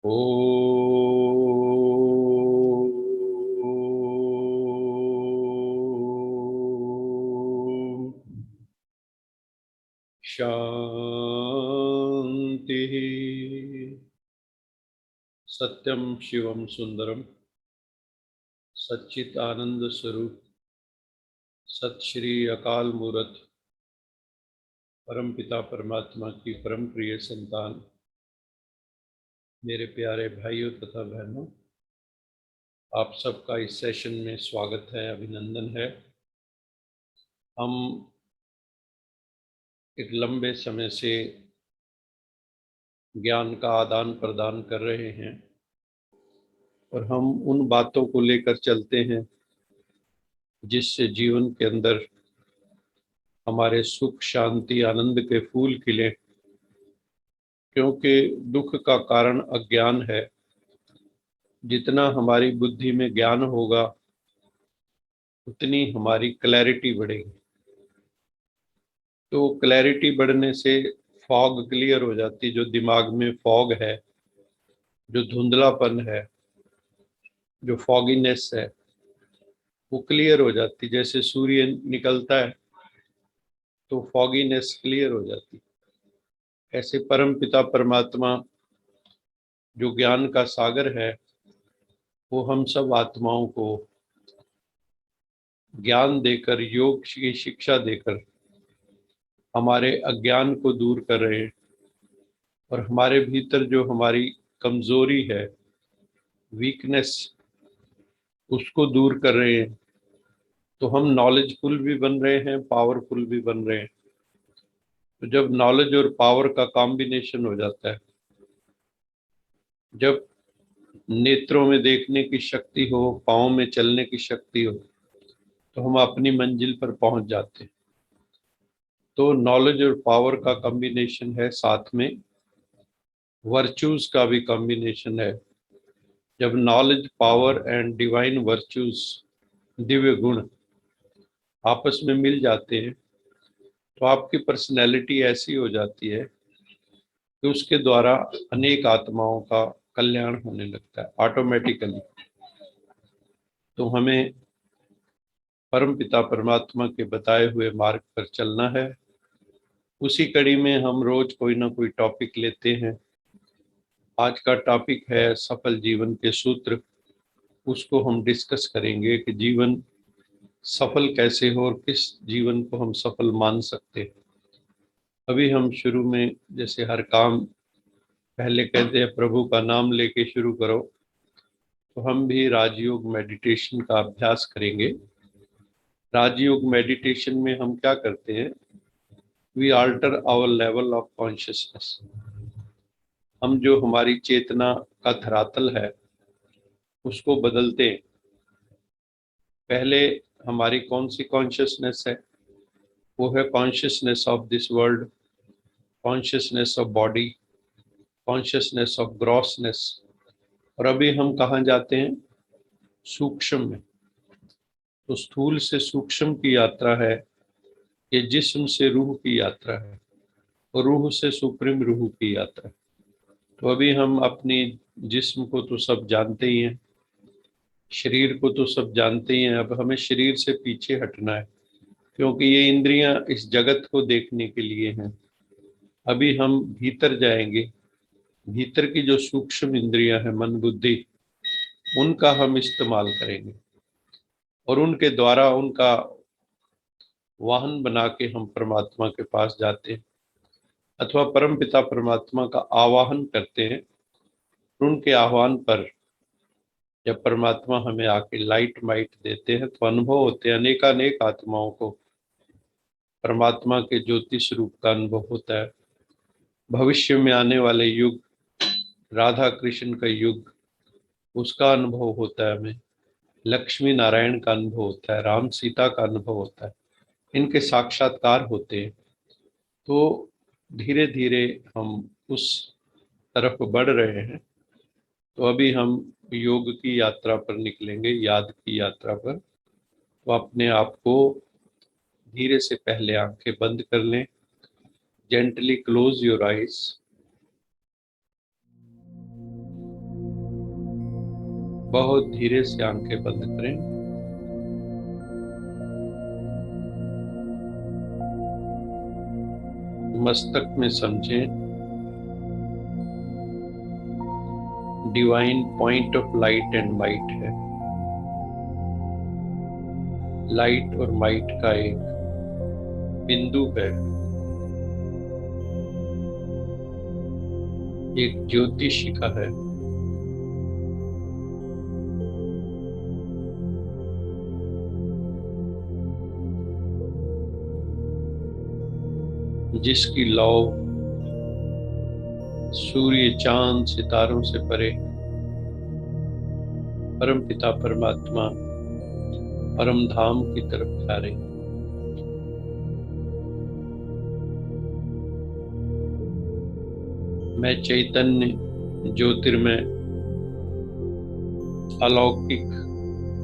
ओ शांति। सत्यम शिवम सुंदरम सच्चित आनंद स्वरूप सत श्री अकाल मूरत परम पिता परमात्मा की परम प्रिय संतान मेरे प्यारे भाइयों तथा बहनों, आप सबका इस सेशन में स्वागत है, अभिनंदन है। हम एक लंबे समय से ज्ञान का आदान प्रदान कर रहे हैं और हम उन बातों को लेकर चलते हैं जिससे जीवन के अंदर हमारे सुख शांति आनंद के फूल खिले, क्योंकि दुख का कारण अज्ञान है। जितना हमारी बुद्धि में ज्ञान होगा उतनी हमारी क्लैरिटी बढ़ेगी। तो क्लैरिटी बढ़ने से फॉग क्लियर हो जाती, जो दिमाग में फॉग है, जो धुंधलापन है, जो फॉगीनेस है, वो क्लियर हो जाती। जैसे सूर्य निकलता है तो फॉगीनेस क्लियर हो जाती। ऐसे परम पिता परमात्मा जो ज्ञान का सागर है, वो हम सब आत्माओं को ज्ञान देकर, योग की शिक्षा देकर हमारे अज्ञान को दूर कर रहे हैं और हमारे भीतर जो हमारी कमजोरी है, वीकनेस, उसको दूर कर रहे हैं। तो हम नॉलेजफुल भी बन रहे हैं, पावरफुल भी बन रहे हैं। तो जब नॉलेज और पावर का कॉम्बिनेशन हो जाता है, जब नेत्रों में देखने की शक्ति हो, पाँव में चलने की शक्ति हो, तो हम अपनी मंजिल पर पहुंच जाते हैं। तो नॉलेज और पावर का कॉम्बिनेशन है, साथ में वर्च्यूज का भी कॉम्बिनेशन है। जब knowledge, power and divine virtues, Divya गुण आपस में मिल जाते हैं तो आपकी पर्सनैलिटी ऐसी हो जाती है कि उसके द्वारा अनेक आत्माओं का कल्याण होने लगता है ऑटोमेटिकली। तो हमें परम पिता परमात्मा के बताए हुए मार्ग पर चलना है। उसी कड़ी में हम रोज कोई ना कोई टॉपिक लेते हैं। आज का टॉपिक है सफल जीवन के सूत्र। उसको हम डिस्कस करेंगे कि जीवन सफल कैसे हो और किस जीवन को हम सफल मान सकते हैं। अभी हम शुरू में जैसे हर काम पहले कहते हैं प्रभु का नाम लेके शुरू करो, तो हम भी राजयोग मेडिटेशन का अभ्यास करेंगे। राजयोग मेडिटेशन में हम क्या करते हैं? We alter our level of consciousness. हम जो हमारी चेतना का धरातल है उसको बदलते हैं। पहले हमारी कौन सी कॉन्शियसनेस है? वो है consciousness of this world, consciousness of body, consciousness of grossness. और अभी हम कहाँ जाते हैं? सूक्ष्म में। तो स्थूल से सूक्ष्म की यात्रा है, ये जिस्म से रूह की यात्रा है और रूह से सुप्रीम रूह की यात्रा है। तो अभी हम अपनी जिस्म को तो सब जानते ही हैं, शरीर को तो सब जानते ही हैं। अब हमें शरीर से पीछे हटना है, क्योंकि ये इंद्रियां इस जगत को देखने के लिए हैं। अभी हम भीतर जाएंगे। भीतर की जो सूक्ष्म इंद्रियां हैं, मन बुद्धि, उनका हम इस्तेमाल करेंगे और उनके द्वारा उनका वाहन बना के हम परमात्मा के पास जाते हैं, अथवा परम पिता परमात्मा का आवाहन करते हैं। उनके आह्वान पर जब परमात्मा हमें आके लाइट माइट देते हैं तो अनुभव होते हैं, अनेकानेक आत्माओं को परमात्मा के ज्योति स्वरूप का अनुभव होता है। भविष्य में आने वाले युग, राधा कृष्ण का युग, उसका अनुभव होता है हमें। लक्ष्मी नारायण का अनुभव होता है, राम सीता का अनुभव होता है, इनके साक्षात्कार होते हैं। तो धीरे धीरे हम उस तरफ बढ़ रहे हैं। तो अभी हम योग की यात्रा पर निकलेंगे, याद की यात्रा पर। तो अपने आप को धीरे से पहले आंखें बंद कर लें। Gently close your eyes. बहुत धीरे से आंखें बंद करें। मस्तक में समझें divine point of light and might है। लाइट और माइट का एक बिंदु है, एक ज्योति शिखा है। जिसकी लौ सूर्य चांद सितारों से परे परम पिता परमात्मा परम धाम की तरफ जा रही। मैं चैतन्य ज्योतिर्मय अलौकिक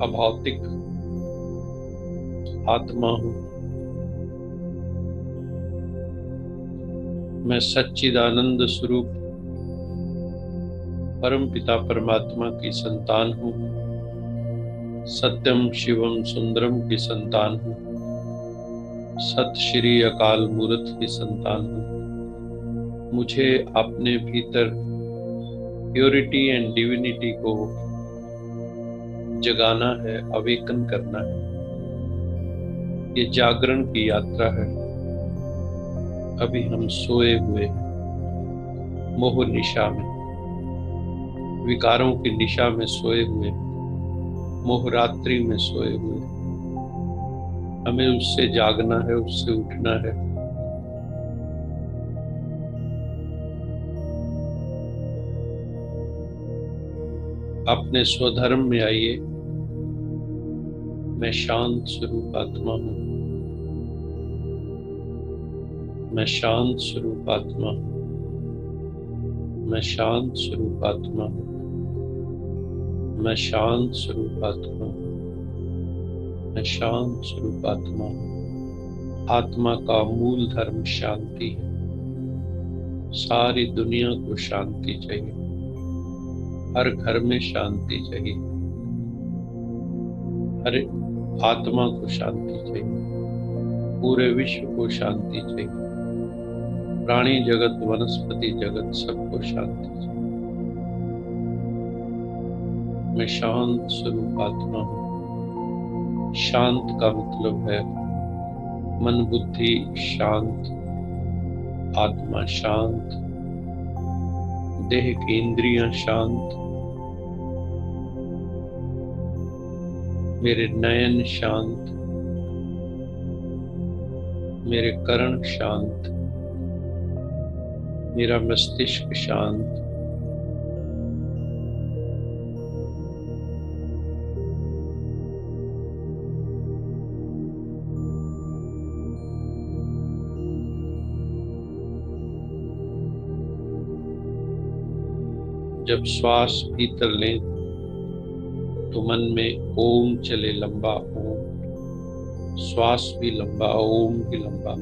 अभौतिक आत्मा हूँ। मैं सच्चिदानंद स्वरूप परम पिता परमात्मा की संतान हूँ। सत्यम शिवम सुंदरम की संतान हूँ। सत श्री अकाल मूर्त की संतान हूँ। मुझे अपने भीतर प्योरिटी एंड डिविनिटी को जगाना है, अवेकन करना है। ये जागरण की यात्रा है। अभी हम सोए हुए हैं, मोह निशा में, विकारों की निशा में सोए हुए, मोह रात्रि में सोए हुए। हमें उससे जागना है, उससे उठना है। अपने स्वधर्म में आइए। मैं शांत स्वरूप आत्मा हूँ। मैं शांत स्वरूप आत्मा हूँ। मैं शांत स्वरूप आत्मा हूँ। मैं शांत स्वरूप आत्मा हूँ। मैं शांत स्वरूप आत्मा हूँ। आत्मा का मूल धर्म शांति है। सारी दुनिया को शांति चाहिए। हर घर में शांति चाहिए। हर आत्मा को शांति चाहिए। पूरे विश्व को शांति चाहिए। प्राणी जगत, वनस्पति जगत, सबको शांति चाहिए। मैं शांत स्वरूप आत्मा हूँ। शांत का मतलब है मन बुद्धि शांत, आत्मा शांत, देह की इंद्रियां शांत, मेरे नयन शांत, मेरे कर्ण शांत, मेरा मस्तिष्क शांत। जब श्वास भीतर लें तो मन में ओम चले, लंबा ओम। श्वास भी लंबा, ओम भी लंबा,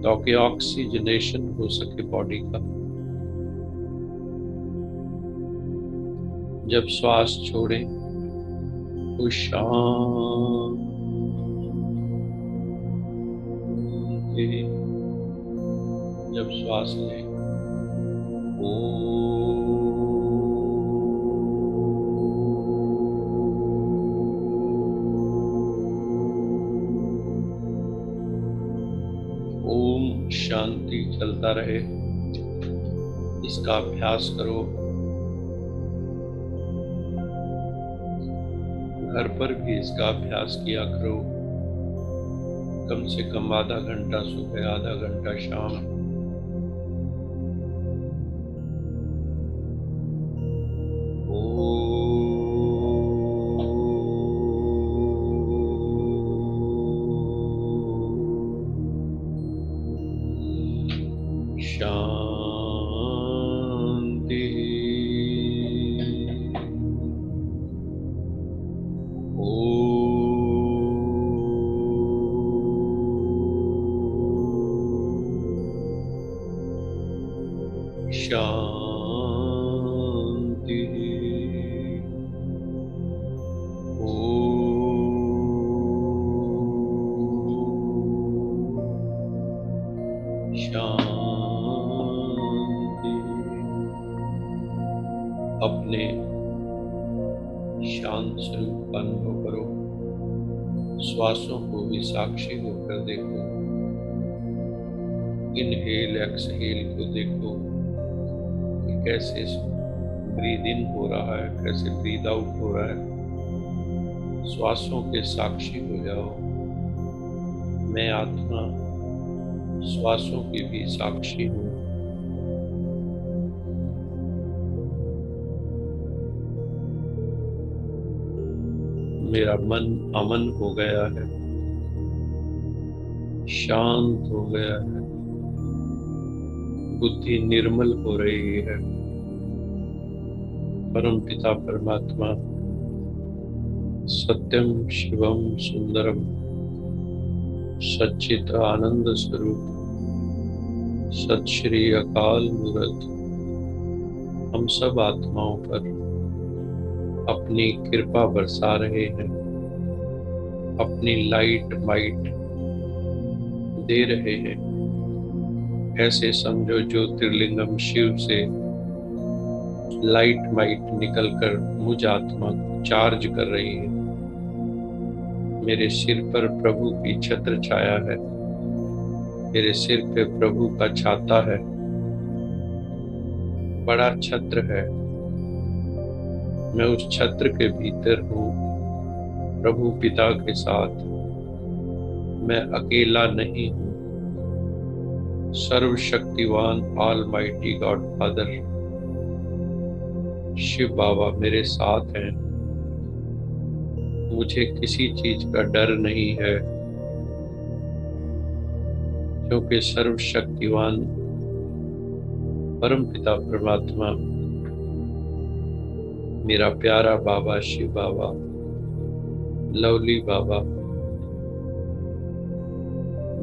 ताकि ऑक्सीजनेशन हो सके बॉडी का। जब श्वास छोड़ें तो शांत। जब श्वास लें ओम शांति चलता रहे। इसका अभ्यास करो। घर पर भी इसका अभ्यास किया करो। कम से कम आधा घंटा सुबह, आधा घंटा शाम। शांति। शांति। शांति। अपने शांत स्वरूप का अनुभव करो। श्वासों को भी साक्षी होकर देखो। इनहेल एक्सहेल को देखो कि कैसे ब्रीद इन हो रहा है, कैसे ब्रीद आउट हो रहा है। श्वासों के साक्षी हो जाओ। मैं आत्मा श्वासों की भी साक्षी हूँ। मेरा मन अमन हो गया है, शांत हो गया है, बुद्धि निर्मल हो रही है। परम पिता परमात्मा सत्यम शिवम सुंदरम सच्चित आनंद स्वरूप सत श्री अकाल मूर्त हम सब आत्माओं पर अपनी कृपा बरसा रहे हैं, अपनी लाइट माइट दे रहे हैं। ऐसे समझो ज्योतिर्लिंगम शिव से लाइट माइट निकलकर मुझ आत्मा को चार्ज कर रही है। मेरे सिर पर प्रभु की छत्र छाया है, मेरे सिर पे प्रभु का छाता है, बड़ा छत्र है। मैं उस छत्र के भीतर हूँ, प्रभु पिता के साथ। मैं अकेला नहीं हूँ। सर्वशक्तिवान ऑलमाइटी गॉड फादर शिव बाबा मेरे साथ हैं। मुझे किसी चीज का डर नहीं है, क्योंकि सर्वशक्तिवान परम पिता परमात्मा मेरा प्यारा बाबा शिव बाबा, लवली बाबा,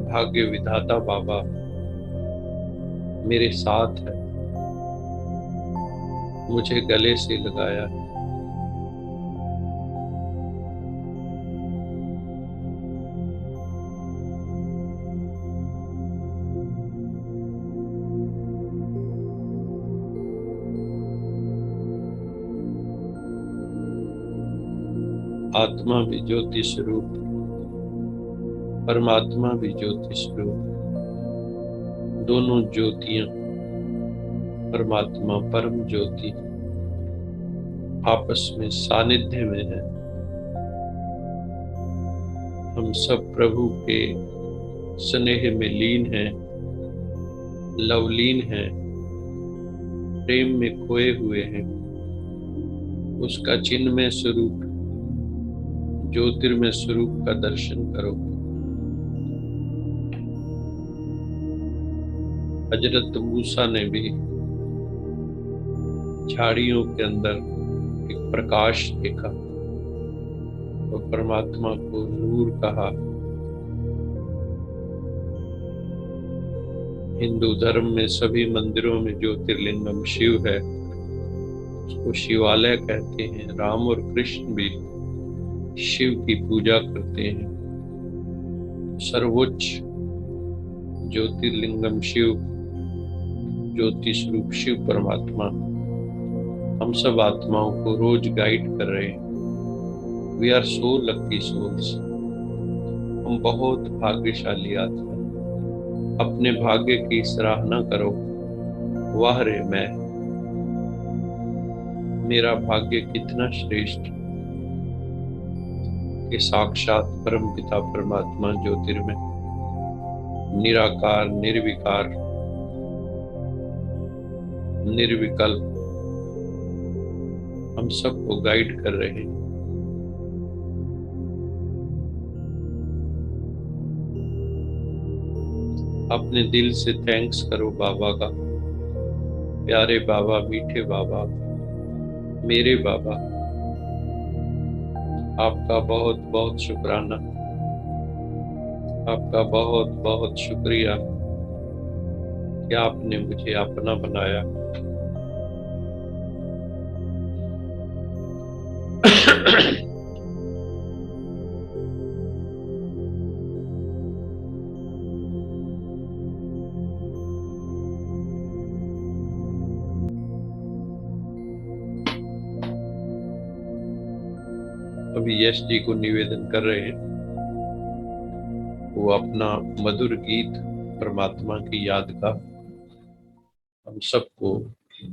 भाग्य विधाता बाबा मेरे साथ है। मुझे गले से लगाया है। आत्मा भी ज्योति स्वरूप, परमात्मा भी ज्योति स्वरूप, दोनों ज्योतियां परमात्मा परम ज्योति आपस में सानिध्य में है। हम सब प्रभु के स्नेह में लीन हैं, लवलीन हैं, प्रेम में खोए हुए हैं। उसका चिन्मय स्वरूप ज्योतिर्मय स्वरूप का दर्शन करो। हजरत मूसा ने भी झाड़ियों के अंदर एक प्रकाश देखा और परमात्मा को नूर कहा। हिंदू धर्म में सभी मंदिरों में ज्योतिर्लिंगम शिव है, उसको शिवालय कहते हैं। राम और कृष्ण भी शिव की पूजा करते हैं। सर्वोच्च ज्योतिर्लिंगम शिव, ज्योति स्वरूप शिव परमात्मा हम सब आत्माओं को रोज गाइड कर रहे हैं। We are so lucky souls. हम बहुत भाग्यशाली आत्मा। अपने भाग्य की सराहना करो। वाह रे मैं, मेरा भाग्य कितना श्रेष्ठ कि साक्षात परम पिता परमात्मा ज्योतिर्मय निराकार निर्विकार निर्विकल्प हम सबको गाइड कर रहे हैं। अपने दिल से थैंक्स करो बाबा का। प्यारे बाबा, मीठे बाबा, मेरे बाबा, आपका बहुत बहुत शुक्राना, आपका बहुत बहुत शुक्रिया कि आपने मुझे अपना बनाया। अभी यश जी को निवेदन कर रहे हैं, वो अपना मधुर गीत परमात्मा की याद का हम सबको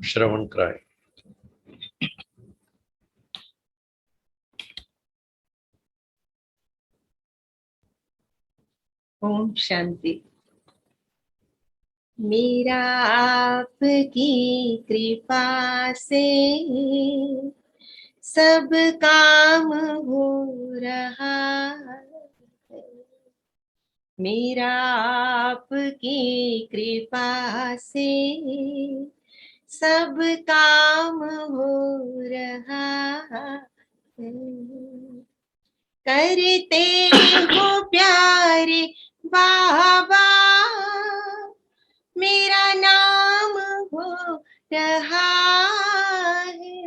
श्रवण कराएं। ओम शांति। मेरा आपकी कृपा से सब काम हो रहा है। मेरा आपकी कृपा से सब काम हो रहा है। करते हो प्यारे बाबा, मेरा नाम हो रहा है।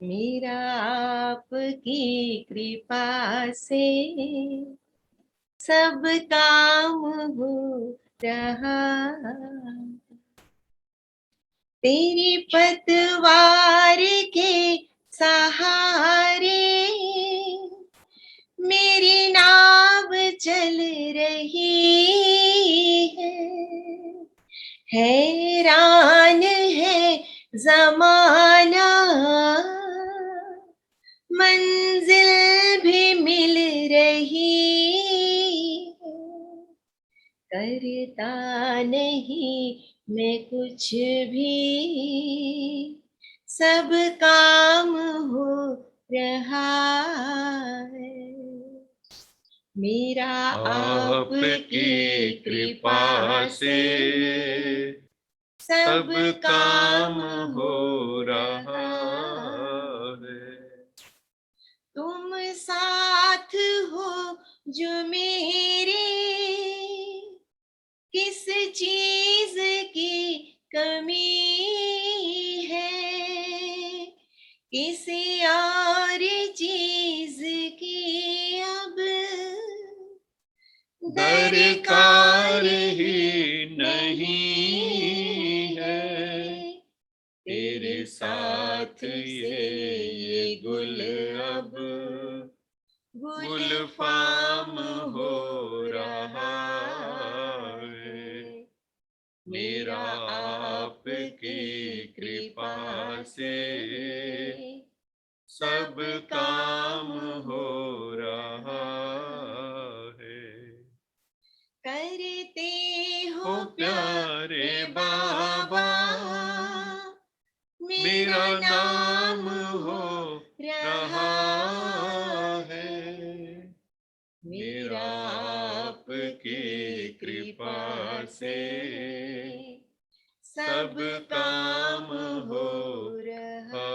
मेरा आपकी कृपा से सब काम हो रहा। तेरी पतवार के सहारे मेरी नाव चल रही है। हैरान है जमाना, मंजिल भी मिल रही है। करता नहीं मैं कुछ भी, सब काम हो रहा है। मेरा आपकी कृपा से सब काम हो रहा है। तुम साथ हो जो मेरे, किस चीज की कमी है। किसी और चीज की अब दरकार ही नहीं है। तेरे साथ ये गुल अब गुलफाम हो रहा है। मेरा आपकी कृपा से सब काम हो रहा है। करते हो प्यारे बाबा, मेरा नाम हो रहा है। मेरा आपकी कृपा से सब काम हो रहा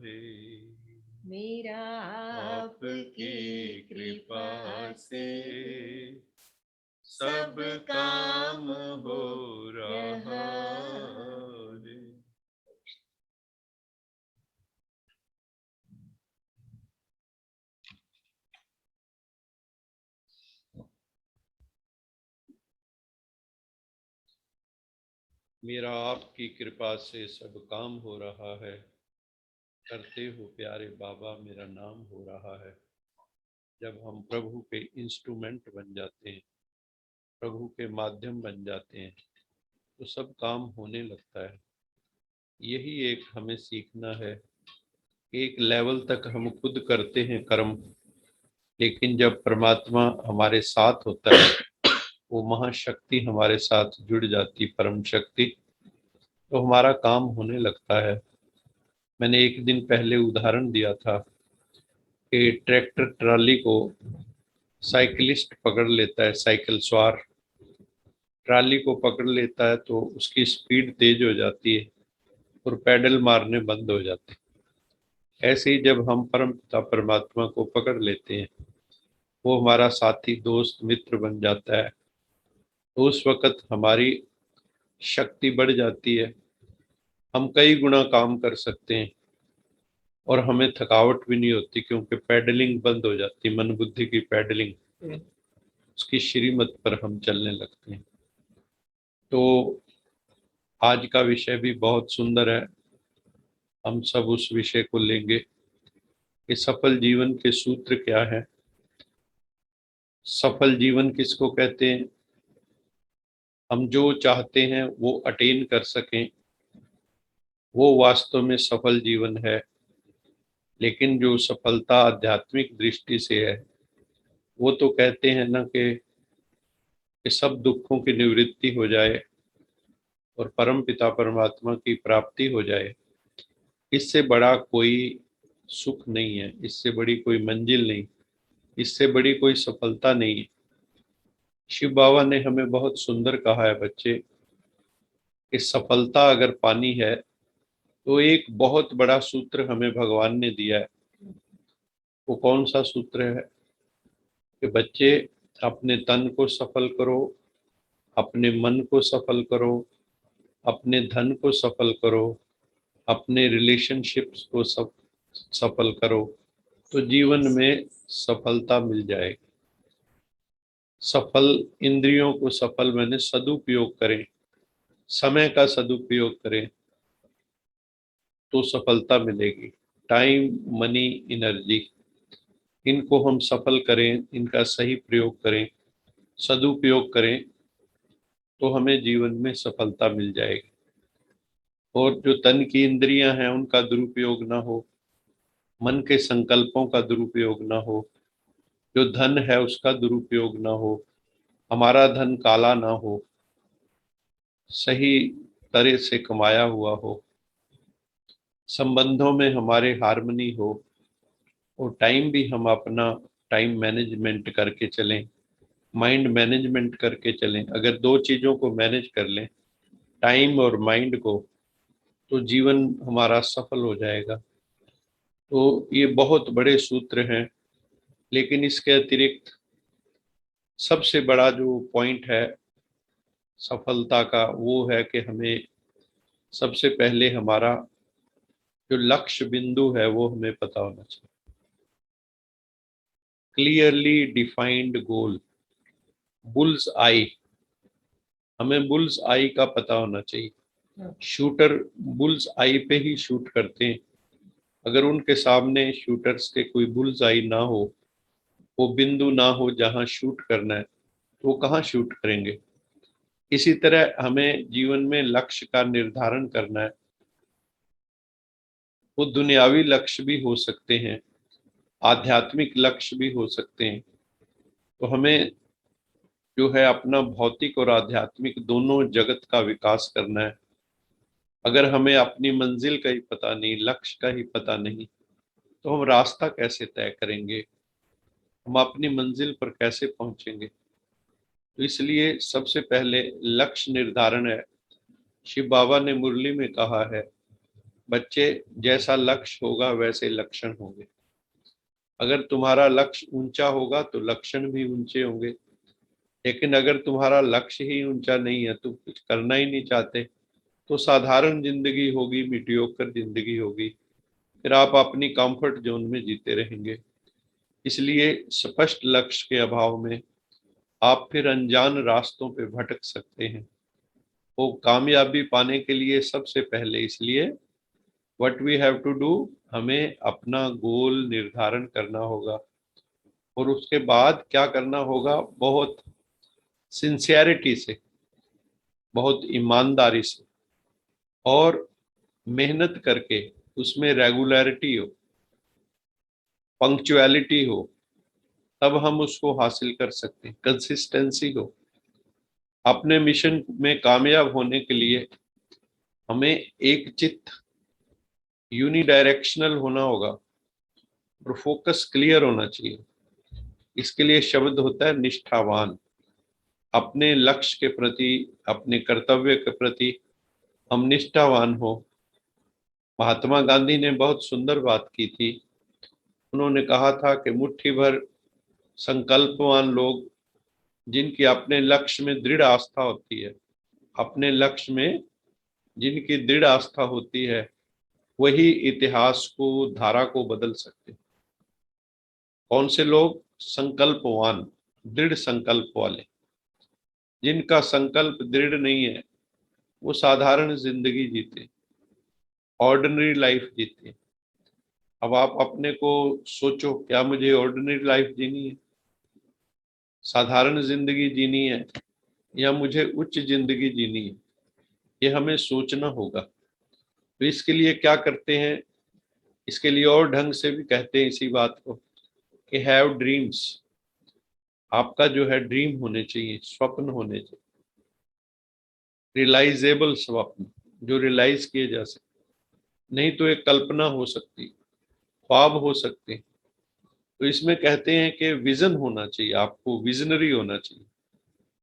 है। मेरा आपकी कृपा से सब काम हो रहा है। मेरा आपकी कृपा से सब काम हो रहा है। करते हो प्यारे बाबा, मेरा नाम हो रहा है। जब हम प्रभु के इंस्ट्रूमेंट बन जाते हैं, प्रभु के माध्यम बन जाते हैं, तो सब काम होने लगता है। यही एक हमें सीखना है। एक लेवल तक हम खुद करते हैं कर्म, लेकिन जब परमात्मा हमारे साथ होता है, वो महाशक्ति हमारे साथ जुड़ जाती, परम शक्ति, तो हमारा काम होने लगता है। मैंने एक दिन पहले उदाहरण दिया था कि ट्रैक्टर ट्राली को साइकिलिस्ट पकड़ लेता है, साइकिल सवार ट्राली को पकड़ लेता है तो उसकी स्पीड तेज हो जाती है और पैडल मारने बंद हो जाते हैं। ऐसे ही जब हम परम पिता परमात्मा को पकड़ लेते हैं, वो हमारा साथी, दोस्त, मित्र बन जाता है, तो उस वक़्त हमारी शक्ति बढ़ जाती है। हम कई गुना काम कर सकते हैं और हमें थकावट भी नहीं होती, क्योंकि पैडलिंग बंद हो जाती, मन बुद्धि की पैडलिंग, उसकी श्रीमत पर हम चलने लगते हैं। तो आज का विषय भी बहुत सुंदर है। हम सब उस विषय को लेंगे। कि सफल जीवन के सूत्र क्या है। सफल जीवन किसको कहते हैं? हम जो चाहते हैं वो अटेन कर सकें, वो वास्तव में सफल जीवन है। लेकिन जो सफलता आध्यात्मिक दृष्टि से है, वो तो कहते हैं ना कि सब दुखों की निवृत्ति हो जाए और परम पिता परमात्मा की प्राप्ति हो जाए। इससे बड़ा कोई सुख नहीं है, इससे बड़ी कोई मंजिल नहीं, इससे बड़ी कोई सफलता नहीं है। शिव बाबा ने हमें बहुत सुंदर कहा है बच्चे, कि सफलता अगर पानी है तो एक बहुत बड़ा सूत्र हमें भगवान ने दिया है। वो कौन सा सूत्र है? कि बच्चे, अपने तन को सफल करो, अपने मन को सफल करो, अपने धन को सफल करो, अपने रिलेशनशिप्स को सफल करो, तो जीवन में सफलता मिल जाएगी। सफल इंद्रियों को सफल मैंने सदुपयोग करें, समय का सदुपयोग करें तो सफलता मिलेगी। टाइम, मनी, एनर्जी, इनको हम सफल करें, इनका सही प्रयोग करें, सदुपयोग करें, तो हमें जीवन में सफलता मिल जाएगी। और जो तन की इंद्रियां हैं उनका दुरुपयोग ना हो, मन के संकल्पों का दुरुपयोग ना हो, जो धन है उसका दुरुपयोग ना हो, हमारा धन काला ना हो, सही तरह से कमाया हुआ हो, संबंधों में हमारे हार्मनी हो, और टाइम भी हम अपना टाइम मैनेजमेंट करके चलें, माइंड मैनेजमेंट करके चलें। अगर दो चीज़ों को मैनेज कर लें, टाइम और माइंड को, तो जीवन हमारा सफल हो जाएगा। तो ये बहुत बड़े सूत्र हैं। लेकिन इसके अतिरिक्त सबसे बड़ा जो पॉइंट है सफलता का, वो है कि हमें सबसे पहले हमारा जो लक्ष्य बिंदु है वो हमें पता होना चाहिए। क्लियरली डिफाइंड गोल, बुल्स आई, हमें बुल्स आई का पता होना चाहिए। शूटर बुल्स आई पे ही शूट करते हैं। अगर उनके सामने शूटर्स के कोई बुल्स आई ना हो, वो बिंदु ना हो जहां शूट करना है, तो वो कहाँ शूट करेंगे। इसी तरह हमें जीवन में लक्ष्य का निर्धारण करना है। वो दुनियावी लक्ष्य भी हो सकते हैं, आध्यात्मिक लक्ष्य भी हो सकते हैं। तो हमें जो है अपना भौतिक और आध्यात्मिक दोनों जगत का विकास करना है। अगर हमें अपनी मंजिल का ही पता नहीं, लक्ष्य का ही पता नहीं, तो हम रास्ता कैसे तय करेंगे, हम अपनी मंजिल पर कैसे पहुंचेंगे। तो इसलिए सबसे पहले लक्ष्य निर्धारण है। शिव बाबा ने मुरली में कहा है, बच्चे जैसा लक्ष्य होगा वैसे लक्षण होंगे। अगर तुम्हारा लक्ष्य ऊंचा होगा तो लक्षण भी ऊंचे होंगे। लेकिन अगर तुम्हारा लक्ष्य ही ऊंचा नहीं है, तुम कुछ करना ही नहीं चाहते, तो साधारण जिंदगी होगी, मीडियोकर जिंदगी होगी। फिर आप अपनी कंफर्ट जोन में जीते रहेंगे। इसलिए स्पष्ट लक्ष्य के अभाव में आप फिर अनजान रास्तों पे भटक सकते हैं। वो कामयाबी पाने के लिए सबसे पहले इसलिए what we have to do, हमें अपना गोल निर्धारण करना होगा। और उसके बाद क्या करना होगा, बहुत सिंसियरिटी से, बहुत ईमानदारी से और मेहनत करके, उसमें रेगुलरिटी हो, पंक्चुअलिटी हो, तब हम उसको हासिल कर सकते हैं। कंसिस्टेंसी हो। अपने मिशन में कामयाब होने के लिए हमें एक चित्त, यूनिडायरेक्शनल होना होगा और फोकस क्लियर होना चाहिए। इसके लिए शब्द होता है निष्ठावान। अपने लक्ष्य के प्रति, अपने कर्तव्य के प्रति हम निष्ठावान हो। महात्मा गांधी ने बहुत सुंदर बात की थी। उन्होंने कहा था कि मुट्ठी भर संकल्पवान लोग, जिनकी अपने लक्ष्य में दृढ़ आस्था होती है, अपने लक्ष्य में जिनकी दृढ़ आस्था होती है, वही इतिहास को, धारा को बदल सकते हैं। कौन से लोग? संकल्पवान, दृढ़ संकल्प वाले। जिनका संकल्प दृढ़ नहीं है, वो साधारण जिंदगी जीते, ऑर्डिनरी लाइफ जीते। अब आप अपने को सोचो, क्या मुझे ऑर्डिनरी लाइफ जीनी है, साधारण जिंदगी जीनी है, या मुझे उच्च जिंदगी जीनी है? ये हमें सोचना होगा। तो इसके लिए क्या करते हैं, इसके लिए और ढंग से भी कहते हैं इसी बात को कि हैव ड्रीम्स। आपका जो है ड्रीम होने चाहिए, स्वप्न होने चाहिए, रियलाइजेबल स्वप्न जो रियलाइज किए जा सकते, नहीं तो एक कल्पना हो सकती, ख्वाब हो सकते हैं। तो इसमें कहते हैं कि विजन होना चाहिए, आपको विजनरी होना चाहिए।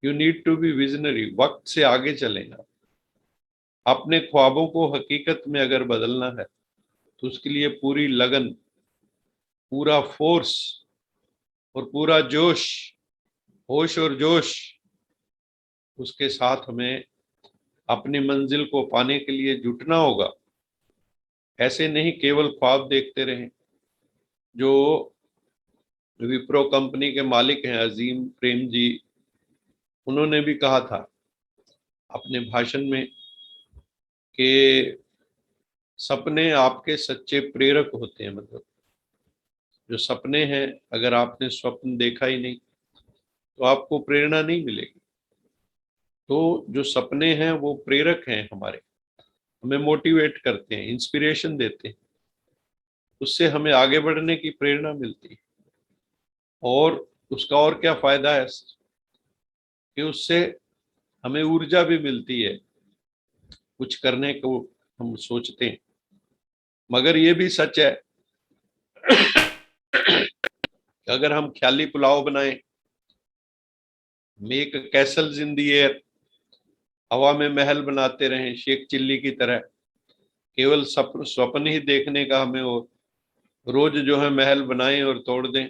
You need to be visionary, वक्त से आगे चलेगा। अपने ख्वाबों को हकीकत में अगर बदलना है तो उसके लिए पूरी लगन, पूरा फोर्स और पूरा जोश, होश और जोश, उसके साथ हमें अपनी मंजिल को पाने के लिए जुटना होगा। ऐसे नहीं केवल ख्वाब देखते रहें। जो विप्रो कंपनी के मालिक हैं अजीम प्रेम जी, उन्होंने भी कहा था अपने भाषण में कि सपने आपके सच्चे प्रेरक होते हैं। मतलब जो सपने हैं, अगर आपने स्वप्न देखा ही नहीं तो आपको प्रेरणा नहीं मिलेगी। तो जो सपने हैं वो प्रेरक हैं हमारे, हमें मोटिवेट करते हैं, इंस्पिरेशन देते हैं, उससे हमें आगे बढ़ने की प्रेरणा मिलती है। और उसका और क्या फायदा है कि उससे हमें ऊर्जा भी मिलती है, कुछ करने को हम सोचते हैं। मगर ये भी सच है कि अगर हम ख्याली पुलाव बनाएं, मेक कैसल्स इन दी एयर, हवा में महल बनाते रहें शेख चिल्ली की तरह, केवल स्वप्न ही देखने का हमें हो, रोज जो है महल बनाएं और तोड़ दें,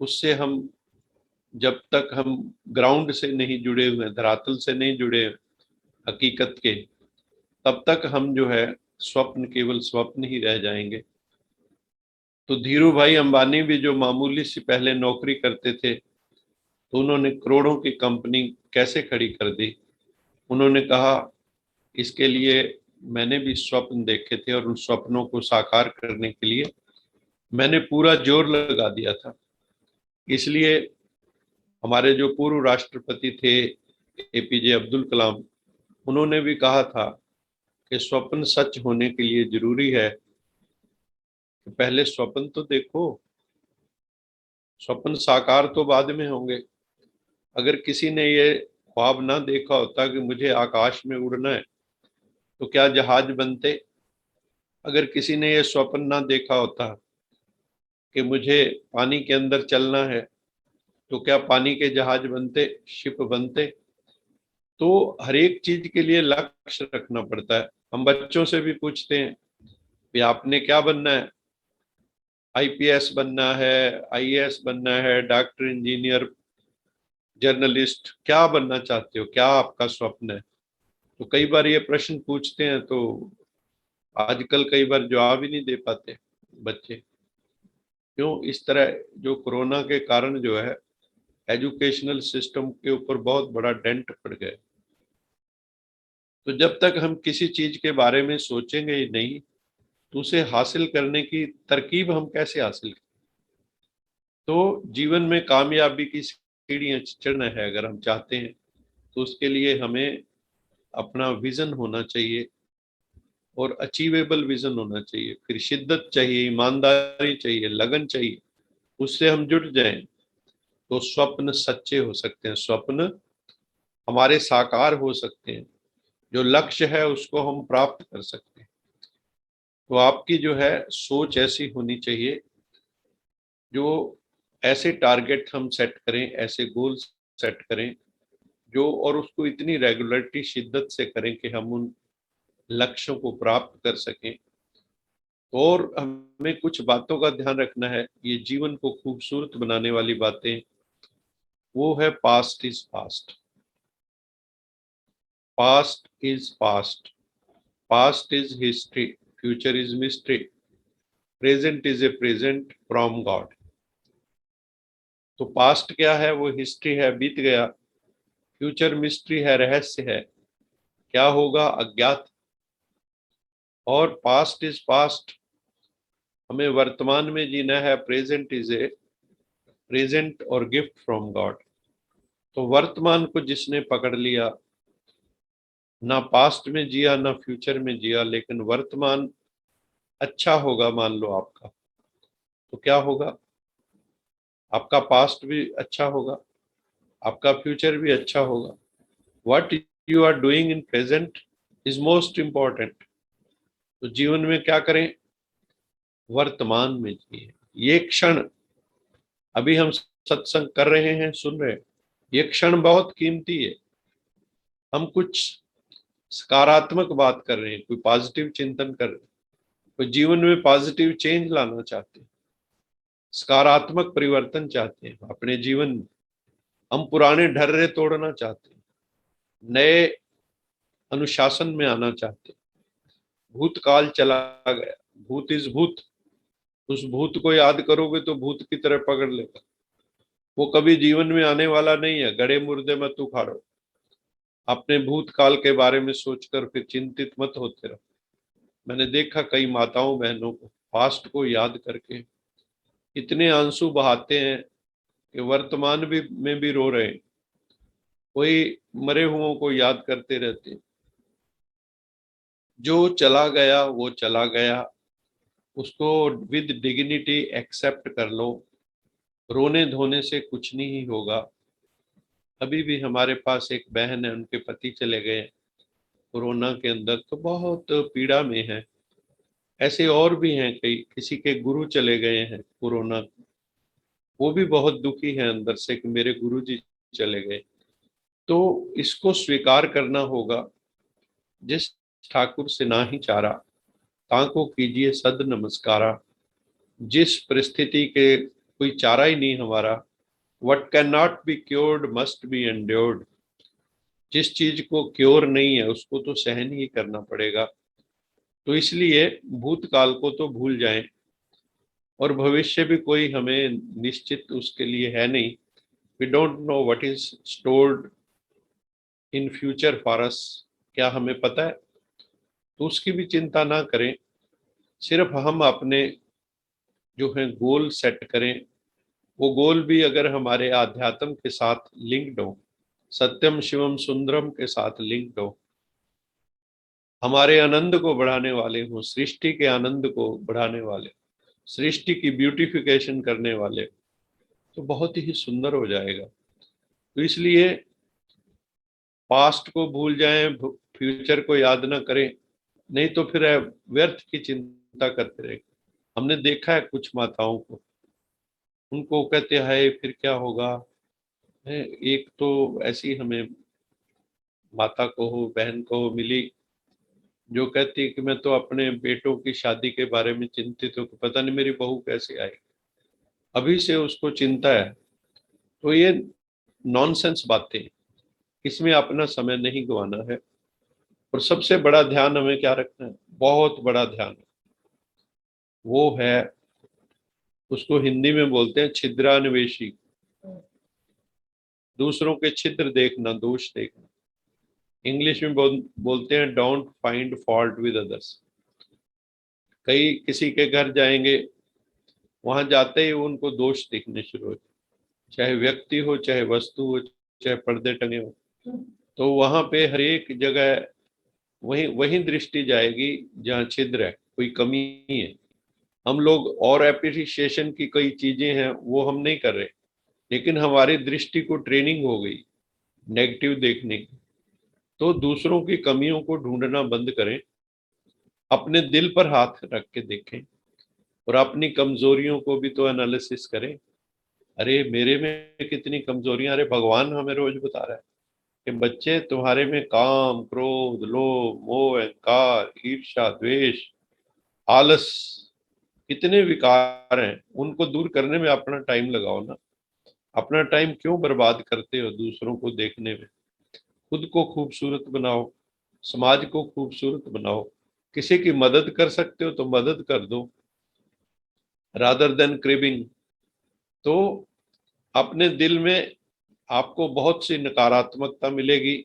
उससे हम, जब तक हम ग्राउंड से नहीं जुड़े हुए, धरातल से नहीं जुड़े हकीकत के, तब तक हम जो है स्वप्न केवल स्वप्न ही रह जाएंगे। तो धीरू भाई अंबानी भी जो मामूली सी पहले नौकरी करते थे, तो उन्होंने करोड़ों की कंपनी कैसे खड़ी कर दी। उन्होंने कहा इसके लिए मैंने भी स्वप्न देखे थे और उन स्वप्नों को साकार करने के लिए मैंने पूरा जोर लगा दिया था। इसलिए हमारे जो पूर्व राष्ट्रपति थे एपीजे अब्दुल कलाम, उन्होंने भी कहा था कि स्वप्न सच होने के लिए जरूरी है कि पहले स्वप्न तो देखो, स्वप्न साकार तो बाद में होंगे। अगर किसी ने ये ख्वाब ना देखा होता कि मुझे आकाश में उड़ना है, तो क्या जहाज बनते? अगर किसी ने ये स्वप्न ना देखा होता कि मुझे पानी के अंदर चलना है, तो क्या पानी के जहाज बनते, शिप बनते? तो हर एक चीज के लिए लक्ष्य रखना पड़ता है। हम बच्चों से भी पूछते हैं कि आपने क्या बनना है? आईपीएस बनना है, आईएएस बनना है, डॉक्टर, इंजीनियर, जर्नलिस्ट, क्या बनना चाहते हो, क्या आपका स्वप्न है? तो कई बार ये प्रश्न पूछते हैं, तो आजकल कई बार जवाब ही नहीं दे पाते बच्चे। क्यों? इस तरह जो कोरोना के कारण जो है एजुकेशनल सिस्टम के ऊपर बहुत बड़ा डेंट पड़ गया। तो जब तक हम किसी चीज के बारे में सोचेंगे ही नहीं, तो उसे हासिल करने की तरकीब हम कैसे हासिल करें? तो जीवन में कामयाबी की सीढ़ियां चढ़ना है अगर हम चाहते हैं, तो उसके लिए हमें अपना विजन होना चाहिए और अचीवेबल विजन होना चाहिए, फिर शिद्दत चाहिए, ईमानदारी चाहिए, लगन चाहिए। उससे हम जुट जाएं तो स्वप्न सच्चे हो सकते हैं, स्वप्न हमारे साकार हो सकते हैं, जो लक्ष्य है उसको हम प्राप्त कर सकते हैं। तो आपकी जो है सोच ऐसी होनी चाहिए, जो ऐसे टारगेट हम सेट करें, ऐसे गोल सेट करें जो, और उसको इतनी रेगुलरिटी शिद्दत से करें कि हम उन लक्ष्यों को प्राप्त कर सकें। और हमें कुछ बातों का ध्यान रखना है, ये जीवन को खूबसूरत बनाने वाली बातें, वो है past is past, past is past, past is history, future is mystery, present is a present from God. तो पास्ट क्या है? वो हिस्ट्री है, बीत गया। फ्यूचर मिस्ट्री है, रहस्य है, क्या होगा अज्ञात। और पास्ट इज पास्ट, हमें वर्तमान में जीना है। प्रेजेंट इज ए प्रेजेंट और गिफ्ट फ्रॉम गॉड। तो वर्तमान को जिसने पकड़ लिया, ना पास्ट में जिया ना फ्यूचर में जिया, लेकिन वर्तमान अच्छा होगा मान लो आपका, तो क्या होगा? आपका पास्ट भी अच्छा होगा, आपका फ्यूचर भी अच्छा होगा। What you are doing in present is most important. तो जीवन में क्या करें? वर्तमान में जिए। ये क्षण, अभी हम सत्संग कर रहे हैं, सुन रहे हैं, ये क्षण बहुत कीमती है। हम कुछ सकारात्मक बात कर रहे हैं, कोई पॉजिटिव चिंतन कर रहे हैं, कोई जीवन में पॉजिटिव चेंज लाना चाहते हैं, सकारात्मक परिवर्तन चाहते हैं अपने जीवन में। हम पुराने ढर्रे तोड़ना चाहते हैं, नए अनुशासन में आना चाहते हैं। भूतकाल चला गया, भूत इज भूत। उस भूत को याद करोगे तो भूत की तरह पकड़ लेगा। वो कभी जीवन में आने वाला नहीं है। गड़े मुर्दे मत उखाड़ो। अपने भूतकाल के बारे में सोचकर फिर चिंतित मत होते रहो। मैंने देखा कई माताओं बहनों को पास्ट को याद करके इतने आंसू बहाते हैं कि वर्तमान में भी रो रहे हैं। कोई मरे हुओं को याद करते रहते हैं। जो चला गया वो चला गया, उसको विद डिग्निटी एक्सेप्ट कर लो। रोने धोने से कुछ नहीं होगा। अभी भी हमारे पास एक बहन है, उनके पति चले गए कोरोना के अंदर, तो बहुत पीड़ा में है। ऐसे और भी हैं कई, किसी के गुरु चले गए हैं कोरोना, वो भी बहुत दुखी है अंदर से कि मेरे गुरु जी चले गए। तो इसको स्वीकार करना होगा। जिस ठाकुर से ना ही चारा, ताको कीजिए सद नमस्कारा। जिस परिस्थिति के कोई चारा ही नहीं हमारा, what can not be cured must be endured. जिस चीज को क्योर नहीं है उसको तो सहन ही करना पड़ेगा। तो इसलिए भूतकाल को तो भूल जाएं, और भविष्य भी कोई हमें निश्चित उसके लिए है नहीं। We don't know what is stored in future for us. क्या हमें पता है? तो उसकी भी चिंता ना करें। सिर्फ हम अपने जो है गोल सेट करें। वो गोल भी अगर हमारे आध्यात्म के साथ लिंक्ड हो, सत्यम शिवम सुंदरम के साथ लिंक्ड हो, हमारे आनंद को बढ़ाने वाले हो, सृष्टि के आनंद को बढ़ाने वाले, सृष्टि की ब्यूटिफिकेशन करने वाले, तो बहुत ही सुंदर हो जाएगा। तो इसलिए पास्ट को भूल जाएं, फ्यूचर को याद ना करें, नहीं तो फिर व्यर्थ की चिंता करते रहेंगे। हमने देखा है कुछ माताओं को, उनको कहते हैं फिर क्या होगा है। एक तो ऐसी हमें माता को हो, बहन को हो मिली, जो कहती है कि मैं तो अपने बेटों की शादी के बारे में चिंतित हूँ कि पता नहीं मेरी बहू कैसे आएगी। अभी से उसको चिंता है। तो ये नॉनसेंस बातें, इसमें अपना समय नहीं गंवाना है। और सबसे बड़ा ध्यान हमें क्या रखना है? बहुत बड़ा ध्यान, वो है, उसको हिंदी में बोलते हैं छिद्रान्वेषी। दूसरों के छिद्र देखना, दोष देखना। इंग्लिश में बोलते हैं don't find fault with others. कई किसी के घर जाएंगे, वहां जाते ही उनको दोष दिखने शुरू हो, चाहे व्यक्ति हो, चाहे वस्तु हो, चाहे पर्दे टंगे हो। तो वहां पे हर एक जगह वही वही दृष्टि जाएगी जहाँ छिद्र है, कोई कमी है। हम लोग और एप्रिसिएशन की कई चीजें हैं वो हम नहीं कर रहे, लेकिन हमारी दृष्टि को ट्रेनिंग हो गई नेगेटिव देखने की। तो दूसरों की कमियों को ढूंढना बंद करें, अपने दिल पर हाथ रख के देखें, और अपनी कमजोरियों को भी तो एनालिसिस करें। अरे मेरे में कितनी कमजोरियां, अरे भगवान हमें रोज बता रहा है कि बच्चे तुम्हारे में काम, क्रोध, लोभ, मोह, अहंकार, ईर्ष्या, द्वेष, आलस, कितने विकार हैं। उनको दूर करने में अपना टाइम लगाओ ना। अपना टाइम क्यों बर्बाद करते हो दूसरों को देखने में? खुद को खूबसूरत बनाओ, समाज को खूबसूरत बनाओ। किसी की मदद कर सकते हो तो मदद कर दो, रादर देन क्रेविंग। तो अपने दिल में आपको बहुत सी नकारात्मकता मिलेगी,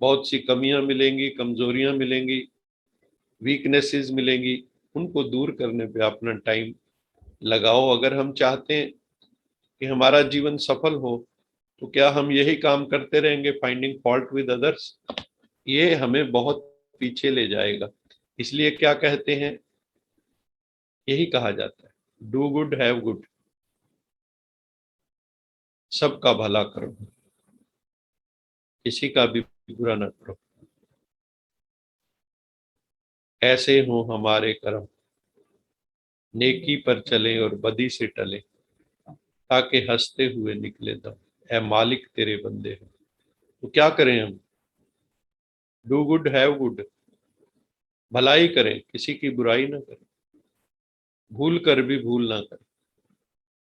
बहुत सी कमियां मिलेंगी, कमजोरियां मिलेंगी, वीकनेसेस मिलेंगी। उनको दूर करने पे अपना टाइम लगाओ। अगर हम चाहते हैं कि हमारा जीवन सफल हो, तो क्या हम यही काम करते रहेंगे, फाइंडिंग फॉल्ट विद अदर्स? ये हमें बहुत पीछे ले जाएगा। इसलिए क्या कहते हैं, यही कहा जाता है, डू गुड हैव गुड, सबका भला करो, किसी का भी बुरा न करो। ऐसे हो हमारे कर्म, नेकी पर चले और बदी से टले, ताकि हंसते हुए निकले दम, ऐ मालिक तेरे बंदे हैं। तो क्या करें हम? डू गुड हैव गुड, भलाई करें, किसी की बुराई ना करें, भूल कर भी भूल ना करें,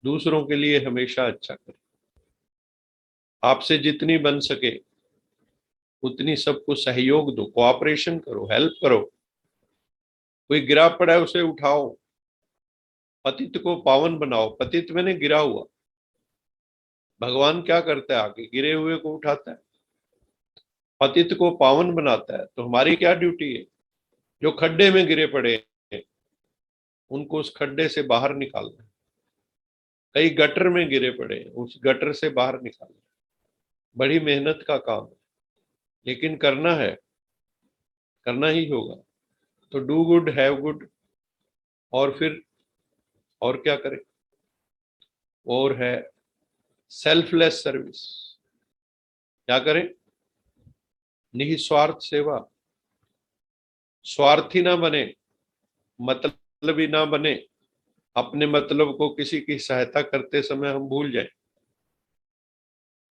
दूसरों के लिए हमेशा अच्छा करें, आपसे जितनी बन सके उतनी सबको सहयोग दो, कोऑपरेशन करो, हेल्प करो। कोई गिरा पड़ा है उसे उठाओ, पतित को पावन बनाओ। पतित मैंने गिरा हुआ, भगवान क्या करता है, आगे गिरे हुए को उठाता है, पतित को पावन बनाता है। तो हमारी क्या ड्यूटी है? जो खड्डे में गिरे पड़े हैं उनको उस खड्डे से बाहर निकालना है। कई गटर में गिरे पड़े हैं, उस गटर से बाहर निकालना है। बड़ी मेहनत का काम है, लेकिन करना है, करना ही होगा। तो डू गुड हैव गुड, और फिर और क्या करें? और है सेल्फलेस सर्विस। क्या करें? निस्वार्थ सेवा। स्वार्थी ना बने, मतलबी ना बने, अपने मतलब को किसी की सहायता करते समय हम भूल जाएं,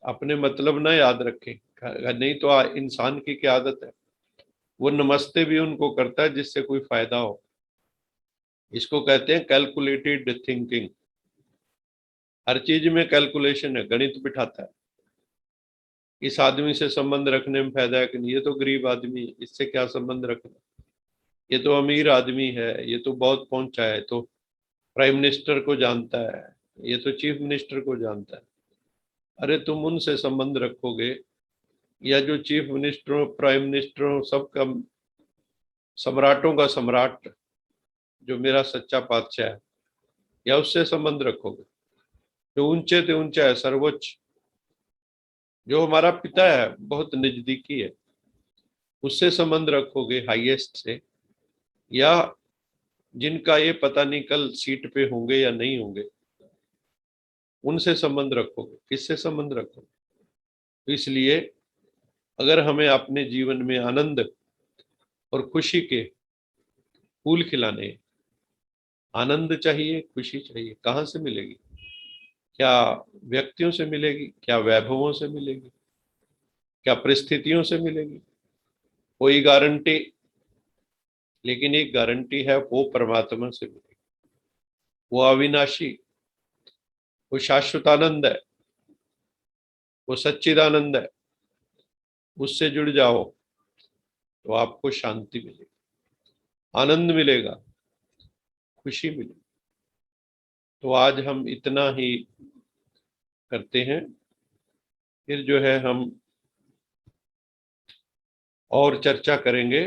अपने मतलब ना याद रखें। नहीं तो इंसान की क्या आदत है, वो नमस्ते भी उनको करता है जिससे कोई फायदा हो। इसको कहते हैं कैलकुलेटेड थिंकिंग। हर चीज में कैलकुलेशन है, गणित बिठाता है। इस आदमी से संबंध रखने में फायदा है कि नहीं, ये तो गरीब आदमी है, इससे क्या संबंध रखना, ये तो अमीर आदमी है, ये तो बहुत पहुंचा है, तो प्राइम मिनिस्टर को जानता है, ये तो चीफ मिनिस्टर को जानता है। अरे तुम उनसे संबंध रखोगे, या जो चीफ मिनिस्टरों प्राइम मिनिस्टरों सबका सम्राटों का सम्राट जो मेरा सच्चा पातशाह है, या उससे संबंध रखोगे जो ऊंचे से ऊंचा है, सर्वोच्च, जो हमारा पिता है, बहुत नजदीकी है, उससे संबंध रखोगे हाईएस्ट से, या जिनका ये पता नहीं कल सीट पे होंगे या नहीं होंगे, उनसे संबंध रखोगे? किससे संबंध रखोगे? तो इसलिए अगर हमें अपने जीवन में आनंद और खुशी के फूल खिलाने, आनंद चाहिए, खुशी चाहिए, कहाँ से मिलेगी? क्या व्यक्तियों से मिलेगी? क्या वैभवों से मिलेगी? क्या परिस्थितियों से मिलेगी? कोई गारंटी, लेकिन एक गारंटी है, वो परमात्मा से मिलेगी। वो अविनाशी, वो शाश्वत आनंद है, वो सच्चिदानंद है। उससे जुड़ जाओ तो आपको शांति मिलेगी, आनंद मिलेगा, खुशी मिलेगी। तो आज हम इतना ही करते हैं, फिर जो है हम और चर्चा करेंगे।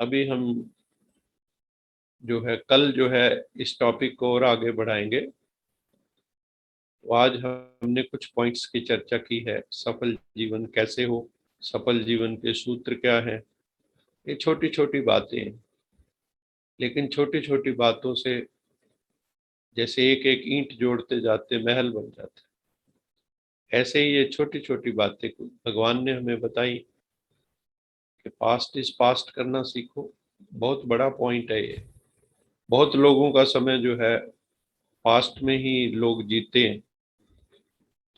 अभी हम जो है कल जो है इस टॉपिक को और आगे बढ़ाएंगे। तो आज हमने कुछ पॉइंट्स की चर्चा की है, सफल जीवन कैसे हो, सफल जीवन के सूत्र क्या है। ये छोटी छोटी बातें हैं, लेकिन छोटी छोटी बातों से जैसे एक एक ईंट जोड़ते जाते महल बन जाते, ऐसे ही ये छोटी छोटी बातें भगवान ने हमें बताई कि पास्ट इज पास्ट करना सीखो। बहुत बड़ा पॉइंट है ये। बहुत लोगों का समय जो है पास्ट में ही लोग जीते हैं,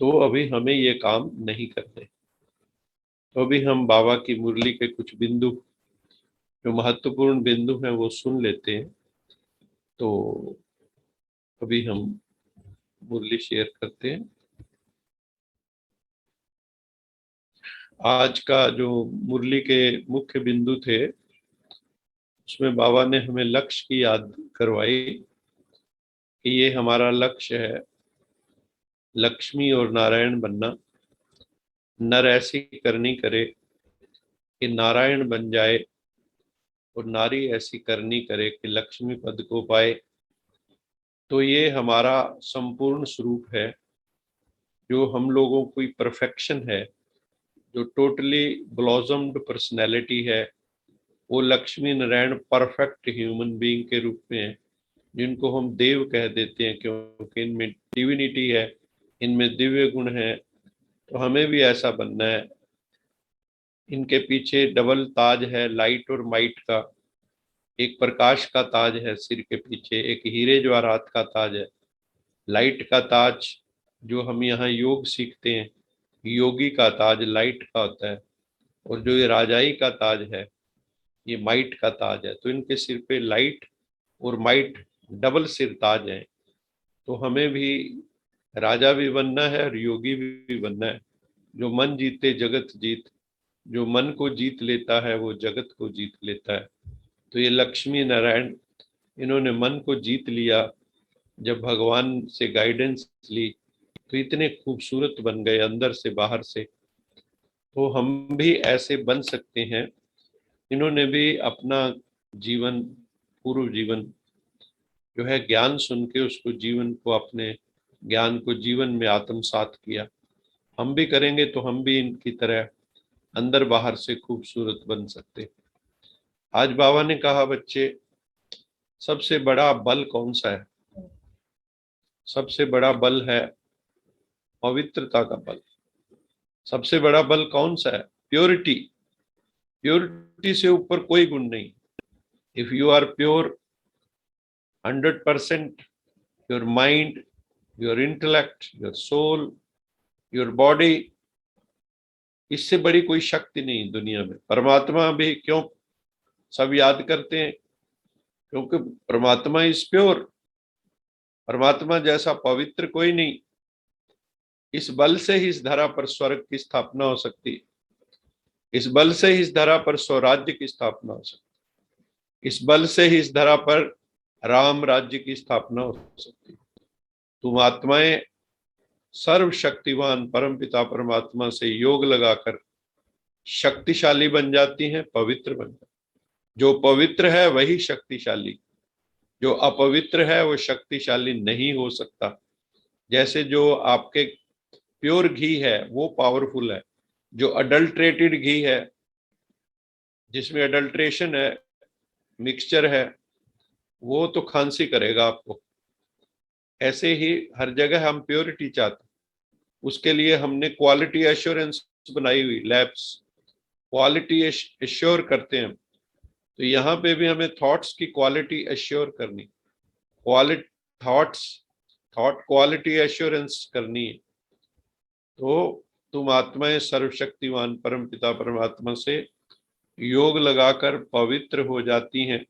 तो अभी हमें ये काम नहीं करते। तो अभी हम बाबा की मुरली के कुछ बिंदु, जो महत्वपूर्ण बिंदु हैं, वो सुन लेते हैं। तो अभी हम मुरली शेयर करते हैं। आज का जो मुरली के मुख्य बिंदु थे, उसमें बाबा ने हमें लक्ष्य की याद करवाई कि ये हमारा लक्ष्य है, लक्ष्मी और नारायण बनना। नर ऐसी करनी करे कि नारायण बन जाए, और नारी ऐसी करनी करे कि लक्ष्मी पद को पाए। तो ये हमारा संपूर्ण स्वरूप है, जो हम लोगों की परफेक्शन है, जो टोटली ब्लॉसम्ड पर्सनैलिटी है, वो Lakshmi Narayan perfect human being के रूप में है, जिनको हम देव कह देते हैं, क्योंकि इनमें डिविनिटी है, इनमें दिव्य गुण है। तो हमें भी ऐसा बनना है। इनके पीछे डबल ताज है, लाइट और माइट का। एक प्रकाश का ताज है सिर के पीछे, एक हीरे जवाहरात का ताज है। लाइट का ताज जो हम यहाँ योग सीखते हैं, योगी का ताज लाइट का होता है। और जो ये राजाई का ताज है, ये माइट का ताज है। तो इनके सिर पे लाइट और माइट डबल सिर ताज है। तो हमें भी राजा भी बनना है और योगी भी बनना है। जो मन जीते जगत जीत, जो मन को जीत लेता है वो जगत को जीत लेता है। तो ये लक्ष्मी नारायण, इन्होंने मन को जीत लिया। जब भगवान से गाइडेंस ली तो इतने खूबसूरत बन गए अंदर से बाहर से। तो हम भी ऐसे बन सकते हैं। इन्होंने भी अपना जीवन, पूर्व जीवन जो है, ज्ञान सुन के उसको जीवन को, अपने ज्ञान को जीवन में आत्मसात किया। हम भी करेंगे तो हम भी इनकी तरह अंदर बाहर से खूबसूरत बन सकते। आज बाबा ने कहा, बच्चे सबसे बड़ा बल कौन सा है? सबसे बड़ा बल है पवित्रता का बल। सबसे बड़ा बल कौन सा है? प्योरिटी। प्योरिटी से ऊपर कोई गुण नहीं। If you are pure 100%, your mind, your intellect, your soul, your body, इससे बड़ी कोई शक्ति नहीं दुनिया में। परमात्मा भी क्यों सब याद करते हैं? क्योंकि परमात्मा इज प्योर। परमात्मा जैसा पवित्र कोई नहीं। इस बल से ही इस धरा पर स्वर्ग की स्थापना हो सकती है। इस बल से ही इस धरा पर स्वराज्य की स्थापना हो सकती है। इस बल से ही इस धरा पर राम राज्य की स्थापना हो सकती है। तुम आत्माएं सर्वशक्तिवान परमपिता परमात्मा से योग लगाकर शक्तिशाली बन जाती हैं, पवित्र बन जाती। जो पवित्र है वही शक्तिशाली, जो अपवित्र है वो शक्तिशाली नहीं हो सकता। जैसे जो आपके प्योर घी है वो पावरफुल है, जो अडल्ट्रेटेड घी है, जिसमें अडल्ट्रेशन है, मिक्सचर है, वो तो खांसी करेगा आपको। ऐसे ही हर जगह हम प्योरिटी चाहते, उसके लिए हमने क्वालिटी एश्योरेंस बनाई हुई लैब्स, क्वालिटी एश्योर करते हैं। तो यहाँ पे भी हमें थॉट्स की क्वालिटी एश्योर करनी, quality thoughts, thought quality assurance करनी है। तो तुम आत्माएं सर्वशक्तिवान परमपिता परमात्मा से योग लगाकर पवित्र हो जाती हैं।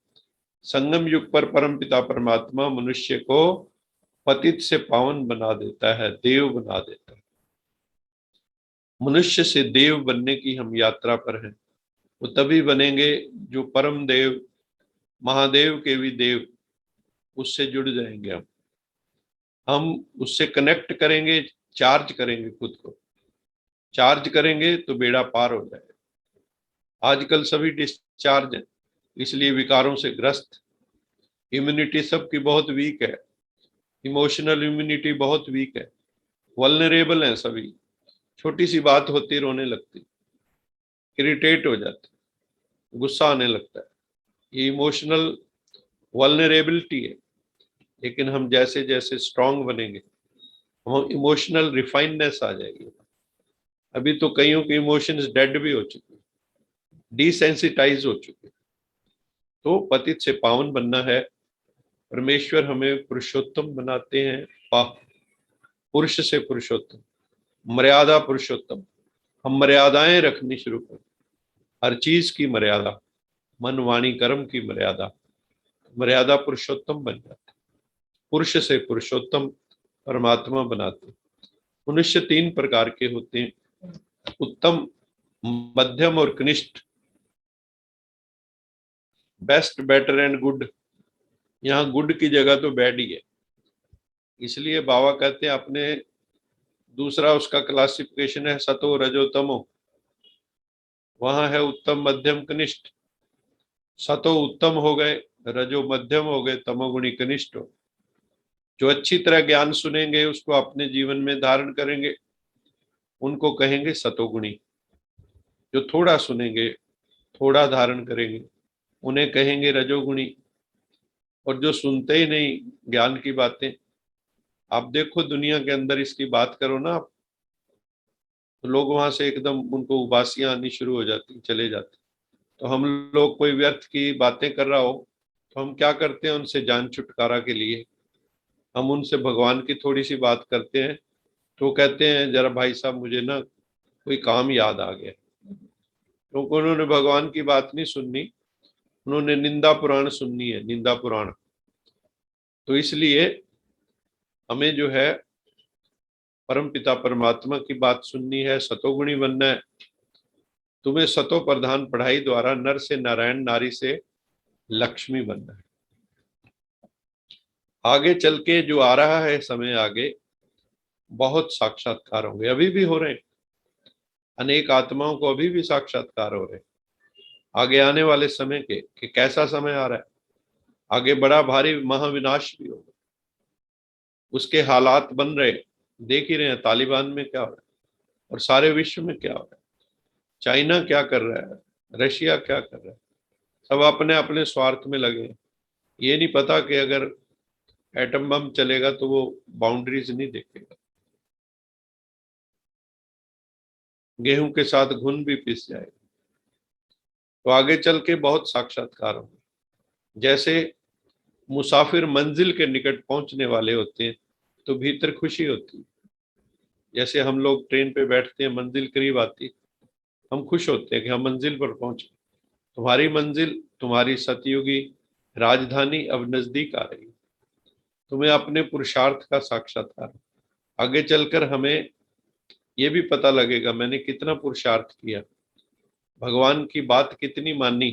संगम युग पर परमपिता परमात्मा मनुष्य को पतित से पावन बना देता है, देव बना देता है। मनुष्य से देव बनने की हम यात्रा पर हैं। वो तभी बनेंगे जो परम देव, महादेव के भी देव, उससे जुड़ जाएंगे। हम उससे कनेक्ट करेंगे, चार्ज करेंगे, खुद को चार्ज करेंगे तो बेड़ा पार हो जाएगा। आजकल सभी डिस्चार्ज हैं, इसलिए विकारों से ग्रस्त। इम्यूनिटी सबकी बहुत वीक है, इमोशनल इम्यूनिटी बहुत वीक है, वल्नरेबल हैं सभी। छोटी सी बात होती रोने लगती, इरिटेट हो जाती, गुस्सा आने लगता है। ये इमोशनल वल्नरेबिलिटी है। लेकिन हम जैसे जैसे स्ट्रांग बनेंगे, हम इमोशनल रिफाइननेस आ जाएगी। अभी तो कईयों के इमोशंस डेड भी हो चुके, डिसेंसिटाइज हो चुके। तो पतित से पावन बनना है। परमेश्वर हमें पुरुषोत्तम बनाते हैं, पुरुष से पुरुषोत्तम, मर्यादा पुरुषोत्तम। हम मर्यादाएं रखनी शुरू करें, हर चीज की मर्यादा, मन वाणी कर्म की मर्यादा, मर्यादा पुरुषोत्तम बन जाते। पुरुष से पुरुषोत्तम परमात्मा बनाते। मनुष्य 3 प्रकार के होते हैं, उत्तम, मध्यम और कनिष्ठ। Best, better and good. यहाँ गुड की जगह तो बैड ही है। इसलिए बाबा कहते हैं अपने दूसरा उसका क्लासिफिकेशन है सतो रजो तमो। वहां है उत्तम, मध्यम, कनिष्ठ। सतो उत्तम हो गए, रजो मध्यम हो गए, तमोगुणी कनिष्ठ हो। जो अच्छी तरह ज्ञान सुनेंगे, उसको अपने जीवन में धारण करेंगे, उनको कहेंगे सतोगुणी। जो थोड़ा सुनेंगे, थोड़ा धारण करेंगे, उन्हें कहेंगे रजोगुणी। और जो सुनते ही नहीं ज्ञान की बातें, आप देखो दुनिया के अंदर इसकी बात करो ना आप, तो लोग वहां से एकदम उनको उबासियां आनी शुरू हो जाती, चले जाते। तो हम लोग कोई व्यर्थ की बातें कर रहा हो तो हम क्या करते हैं, उनसे जान छुटकारा के लिए हम उनसे भगवान की थोड़ी सी बात करते हैं। तो वो कहते हैं जरा भाई साहब मुझे ना कोई काम याद आ गया, क्योंकि उन्होंने भगवान की बात नहीं सुननी, उन्होंने निंदा पुराण सुननी है, निंदा पुराण। तो इसलिए हमें जो है परम पिता परमात्मा की बात सुननी है, सतोगुणी बनना है। तुम्हें सतो प्रधान पढ़ाई द्वारा नर से नारायण, नारी से लक्ष्मी बनना है। आगे चल के जो आ रहा है समय, आगे बहुत साक्षात्कार होंगे, अभी भी हो रहे हैं। अनेक आत्माओं को अभी भी साक्षात्कार हो रहे हैं। आगे आने वाले समय के कि कैसा समय आ रहा है, आगे बड़ा भारी महाविनाश भी होगा, उसके हालात बन रहे, देख ही रहे हैं। तालिबान में क्या हो रहा है और सारे विश्व में क्या हो रहा है, चाइना क्या कर रहा है, रशिया क्या कर रहा है, सब अपने अपने स्वार्थ में लगे हैं। ये नहीं पता कि अगर एटम बम चलेगा तो वो बाउंड्रीज नहीं देखेगा, गेहूं के साथ घुन भी पिस जाएगा। तो आगे चल के बहुत साक्षात्कार होंगे। जैसे मुसाफिर मंजिल के निकट पहुंचने वाले होते हैं तो भीतर खुशी होती है। जैसे हम लोग ट्रेन पे बैठते हैं, मंजिल करीब आती, हम खुश होते हैं कि हम मंजिल पर पहुंचे। तुम्हारी मंजिल, तुम्हारी सतयुगी राजधानी अब नजदीक आ रही है। तुम्हें अपने पुरुषार्थ का साक्षात्कार, आगे चलकर हमें ये भी पता लगेगा मैंने कितना पुरुषार्थ किया, भगवान की बात कितनी मानी,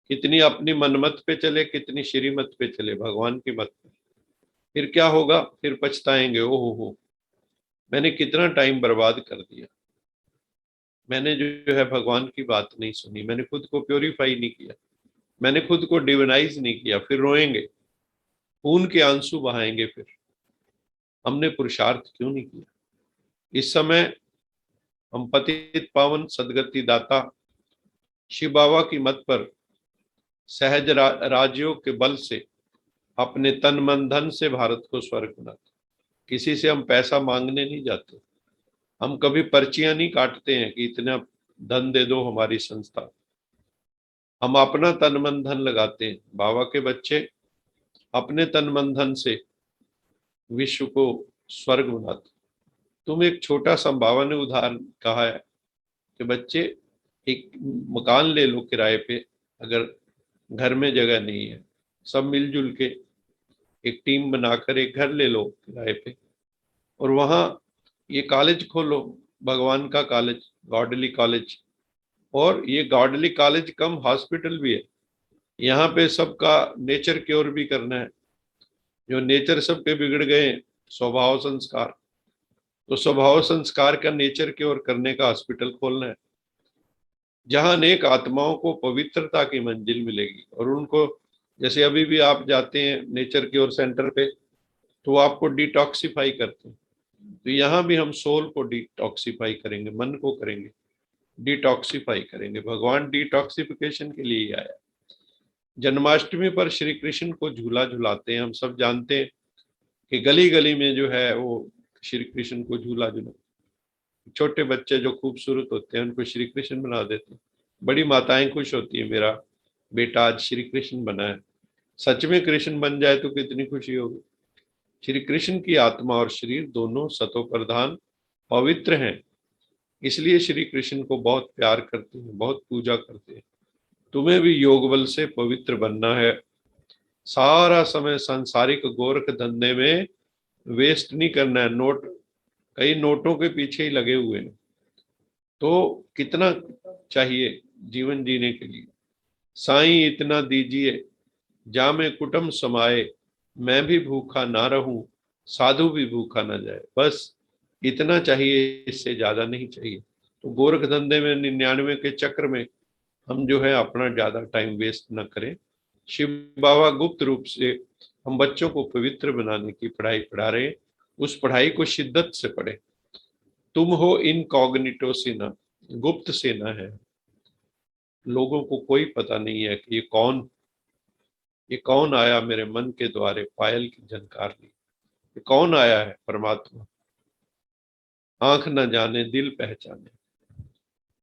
कितनी अपनी मनमत पे चले, कितनी श्रीमत पे चले, भगवान की मत पे। फिर क्या होगा, फिर पछताएंगे, ओ हो मैंने कितना टाइम बर्बाद कर दिया, मैंने जो है भगवान की बात नहीं सुनी, मैंने खुद को प्योरीफाई नहीं किया, मैंने खुद को डिविनाइज नहीं किया। फिर रोएंगे, खून के आंसू बहाएंगे, फिर हमने पुरुषार्थ क्यों नहीं किया। इस समय हम पतित पावन सदगति दाता शिव बाबा की मत पर सहज राजयोग के बल से अपने तन मन धन से भारत को स्वर्ग बनाते। किसी से हम पैसा मांगने नहीं जाते, हम कभी पर्चियां नहीं काटते हैं कि इतना धन दे दो हमारी संस्था। हम अपना तन मन धन लगाते हैं। बाबा के बच्चे अपने तन मन धन से विश्व को स्वर्ग बनाते। तुम एक छोटा सा बाबा ने उदाहरण कहा है कि बच्चे एक मकान ले लो किराए पे, अगर घर में जगह नहीं है, सब मिलजुल के एक टीम बनाकर एक घर ले लो किराए पे, और वहां ये कॉलेज खोलो, भगवान का कॉलेज, गॉडली कॉलेज। और ये गॉडली कॉलेज कम हॉस्पिटल भी है। यहाँ पे सबका नेचर क्योर भी करना है। जो नेचर सबके बिगड़ गए, स्वभाव संस्कार, तो स्वभाव संस्कार का नेचर क्योर करने का हॉस्पिटल खोलना है, जहां अनेक आत्माओं को पवित्रता की मंजिल मिलेगी। और उनको, जैसे अभी भी आप जाते हैं नेचर क्योर सेंटर पे, तो वो आपको डिटॉक्सिफाई करते हैं। तो यहाँ भी हम सोल को डिटॉक्सिफाई करेंगे, मन को करेंगे डिटॉक्सिफाई करेंगे। भगवान डिटॉक्सिफिकेशन के लिए ही आया। जन्माष्टमी पर श्री कृष्ण को झूला झुलाते हैं, हम सब जानते हैं कि गली गली में जो है वो श्री कृष्ण को झूला झूला, छोटे बच्चे जो खूबसूरत होते हैं उनको श्री कृष्ण बना देते हैं। बड़ी माताएं खुश होती है, मेरा बेटा आज श्री कृष्ण बना है। सच में कृष्ण बन जाए तो कितनी खुशी होगी। श्री कृष्ण की आत्मा और शरीर दोनों सतो प्रधान पवित्र हैं, इसलिए श्री कृष्ण को बहुत प्यार करते हैं, बहुत पूजा करते हैं। तुम्हें भी योग बल से पवित्र बनना है। सारा समय सांसारिक गोरख धंधे में वेस्ट नहीं करना है। नोट, कई नोटों के पीछे ही लगे हुए हैं। तो कितना चाहिए जीवन जीने के लिए, साईं इतना दीजिए जामे कुटुंब समाए, मैं भी भूखा ना रहूं, साधु भी भूखा ना जाए। बस इतना चाहिए, इससे ज्यादा नहीं चाहिए। तो गोरख धंधे में 99 के चक्र में हम जो है अपना ज्यादा टाइम वेस्ट न करें। शिव बाबा गुप्त रूप से हम बच्चों को पवित्र बनाने की पढ़ाई पढ़ा रहे हैं। उस पढ़ाई को शिद्दत से पढ़े। तुम हो इनकॉग्निटो सेना, गुप्त सेना है। लोगों को कोई पता नहीं है कि ये कौन आया मेरे मन के द्वारे पायल की झनकार ली। ये कौन आया है? परमात्मा। आंख न जाने दिल पहचाने।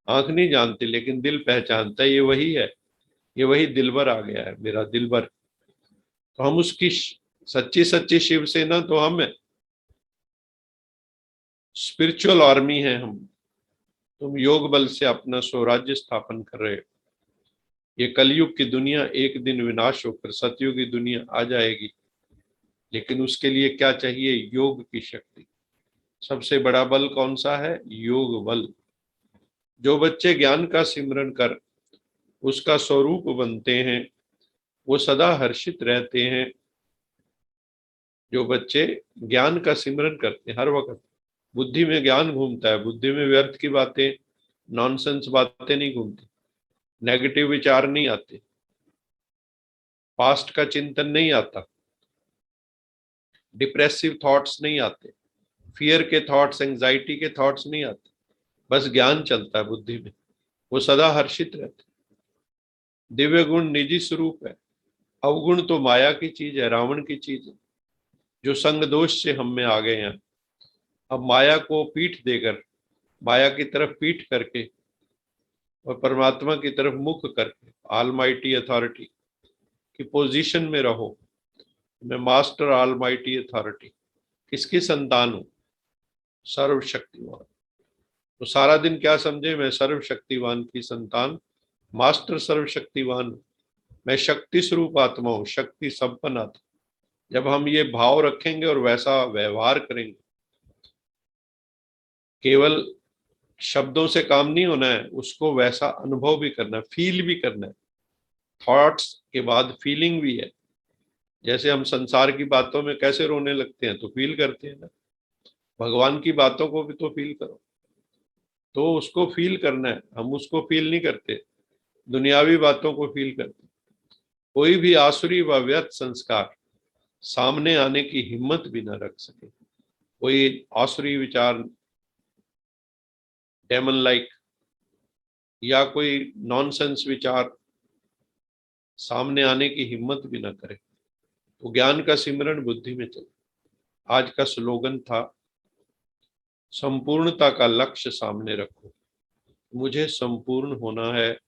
आंख नहीं जानती लेकिन दिल पहचानता है, ये वही है। ये वही दिलबर आ गया है, मेरा दिलबर। तो हम उसकी सच्ची सच्ची शिवसेना तो हम है, स्पिरिचुअल आर्मी है हम। तुम योग बल से अपना स्वराज्य स्थापन कर रहे हो। ये कलयुग की दुनिया एक दिन विनाश होकर सतयुग की दुनिया आ जाएगी, लेकिन उसके लिए क्या चाहिए? योग की शक्ति। सबसे बड़ा बल कौन सा है? योग बल। जो बच्चे ज्ञान का सिमरन कर उसका स्वरूप बनते हैं, वो सदा हर्षित रहते हैं। जो बच्चे ज्ञान का सिमरन करते हैं, हर वक्त बुद्धि में ज्ञान घूमता है, बुद्धि में व्यर्थ की बातें, नॉनसेंस बातें नहीं घूमती, नेगेटिव विचार नहीं आते, पास्ट का चिंतन नहीं आता, डिप्रेसिव थॉट्स नहीं आते, फियर के थॉट्स, एंजाइटी के थॉट्स नहीं आते। बस ज्ञान चलता है बुद्धि में, वो सदा हर्षित रहते। दिव्य गुण निजी स्वरूप है, अवगुण तो माया की चीज है, रावण की चीज है, जो संग दोष से हम में आ गए हैं। अब माया को पीठ देकर, माया की तरफ पीठ करके और परमात्मा की तरफ मुख करके ऑलमाइटी अथॉरिटी की पोजीशन में रहो। मैं मास्टर ऑलमाइटी अथॉरिटी किसकी संतान हूं? सर्वशक्तिमान। तो सारा दिन क्या समझे? मैं सर्वशक्तिवान की संतान, मास्टर सर्वशक्तिवान हूं। मैं शक्ति स्वरूप आत्मा हूं, शक्ति संपन्न आत्मा। जब हम ये भाव रखेंगे और वैसा व्यवहार करेंगे, केवल शब्दों से काम नहीं होना है, उसको वैसा अनुभव भी करना है, फील भी करना है। थॉट्स के बाद फीलिंग भी है। जैसे हम संसार की बातों में कैसे रोने लगते हैं, तो फील करते हैं ना। भगवान की बातों को भी तो फील करो। तो उसको फील करना है, हम उसको फील नहीं करते, दुनियावी बातों को फील करते। कोई भी आसुरी व व्यर्थ संस्कार सामने आने की हिम्मत भी न रख सके। कोई आसुरी विचार, डेमन लाइक, या कोई नॉनसेंस विचार सामने आने की हिम्मत भी ना करे। तो ज्ञान का सिमरन बुद्धि में चले। आज का स्लोगन था, संपूर्णता का लक्ष्य सामने रखो। मुझे संपूर्ण होना है,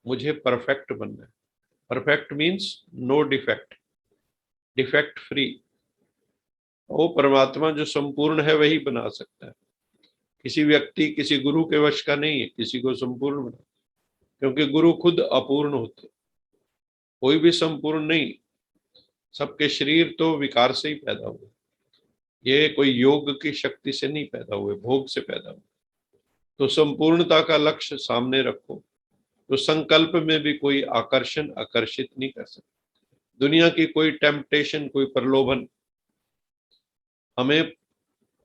मुझे परफेक्ट बनना है। Perfect means no defect, defect free. वो परमात्मा जो संपूर्ण है वही बना सकता है। किसी व्यक्ति, किसी गुरु के वश का नहीं है किसी को संपूर्ण बना, क्योंकि गुरु खुद अपूर्ण होते। कोई भी संपूर्ण नहीं। सबके शरीर तो विकार से ही पैदा हुए, ये कोई योग की शक्ति से नहीं पैदा हुए, भोग से पैदा हुए। तो संपूर्णता का लक्ष्य सामने रखो, तो संकल्प में भी कोई आकर्षण आकर्षित नहीं कर सकता। दुनिया की कोई टेम्पटेशन, कोई प्रलोभन हमें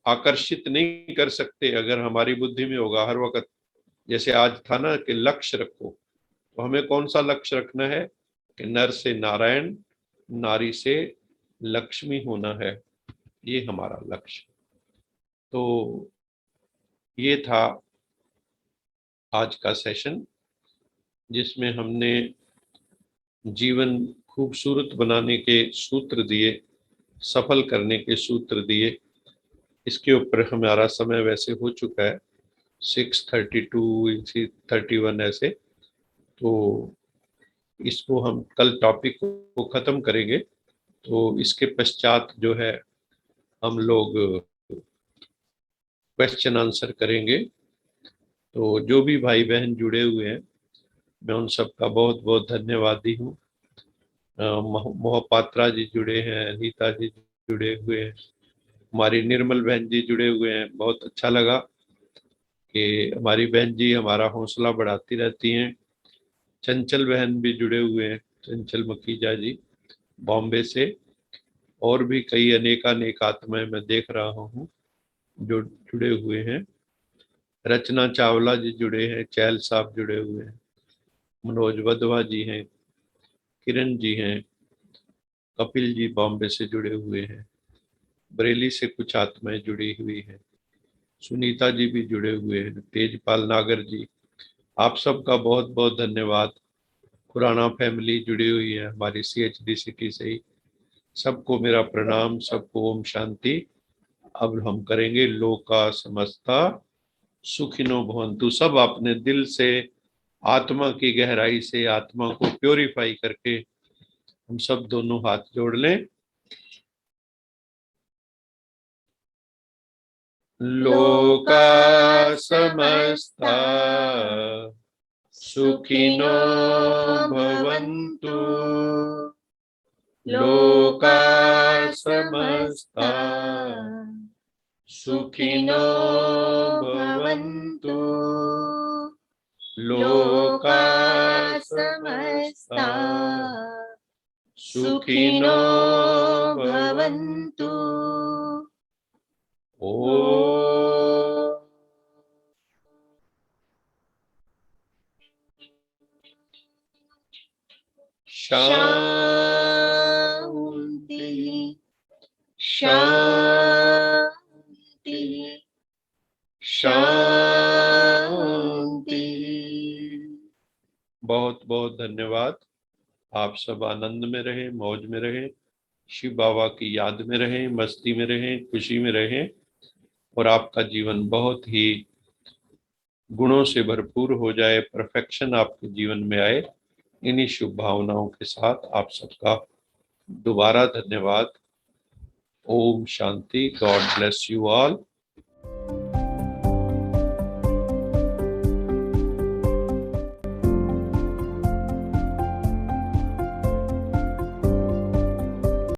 आकर्षित नहीं कर सकते अगर हमारी बुद्धि में होगा हर वक्त। जैसे आज था ना कि लक्ष्य रखो, तो हमें कौन सा लक्ष्य रखना है? कि नर से नारायण, नारी से लक्ष्मी होना है, ये हमारा लक्ष्य। तो ये था आज का सेशन, जिसमें हमने जीवन खूबसूरत बनाने के सूत्र दिए, सफल करने के सूत्र दिए। इसके ऊपर हमारा समय वैसे हो चुका है 6:32, 31 ऐसे। तो इसको हम कल टॉपिक को ख़त्म करेंगे। तो इसके पश्चात जो है हम लोग क्वेश्चन आंसर करेंगे। तो जो भी भाई बहन जुड़े हुए हैं, मैं उन सबका बहुत बहुत धन्यवादी हूँ। मोहपात्रा जी जुड़े हैं, अनीता जी जुड़े हुए हैं, हमारी निर्मल बहन जी जुड़े हुए हैं। बहुत अच्छा लगा कि हमारी बहन जी हमारा हौसला बढ़ाती रहती हैं। चंचल बहन भी जुड़े हुए हैं, चंचल मखीजा जी बॉम्बे से। और भी कई अनेक आत्माएं मैं देख रहा हूँ जो जुड़े हुए हैं। रचना चावला जी जुड़े हैं, चैल साहब जुड़े हुए हैं। मनोज वधवा जी हैं, किरण जी हैं, कपिल जी बॉम्बे से जुड़े हुए हैं, बरेली से कुछ आत्माएं जुड़ी हुई हैं, सुनीता जी भी जुड़े हुए हैं, तेजपाल नागर जी, आप सबका बहुत बहुत धन्यवाद। खुराना फैमिली जुड़ी हुई है हमारी CHD सिटी से ही, सबको मेरा प्रणाम, सबको ओम शांति। अब हम करेंगे लोका समस्ता सुखिनो भवन्तु। सब अपने दिल से, आत्मा की गहराई से आत्मा को प्योरीफाई करके हम सब दोनों हाथ जोड़ लें। लोका समस्ता सुखिनो भवन्तु, लोका समस्ता सुखिनो भवन्तु, लोका समस्ता सुखिनो भवन्तु। ओम शांति शांति शांति। बहुत बहुत धन्यवाद। आप सब आनंद में रहें, मौज में रहें, शिव बाबा की याद में रहें, मस्ती में रहें, खुशी में रहें और आपका जीवन बहुत ही गुणों से भरपूर हो जाए, परफेक्शन आपके जीवन में आए। इन्हीं शुभ भावनाओं के साथ आप सबका दोबारा धन्यवाद। ओम शांति। God bless you all.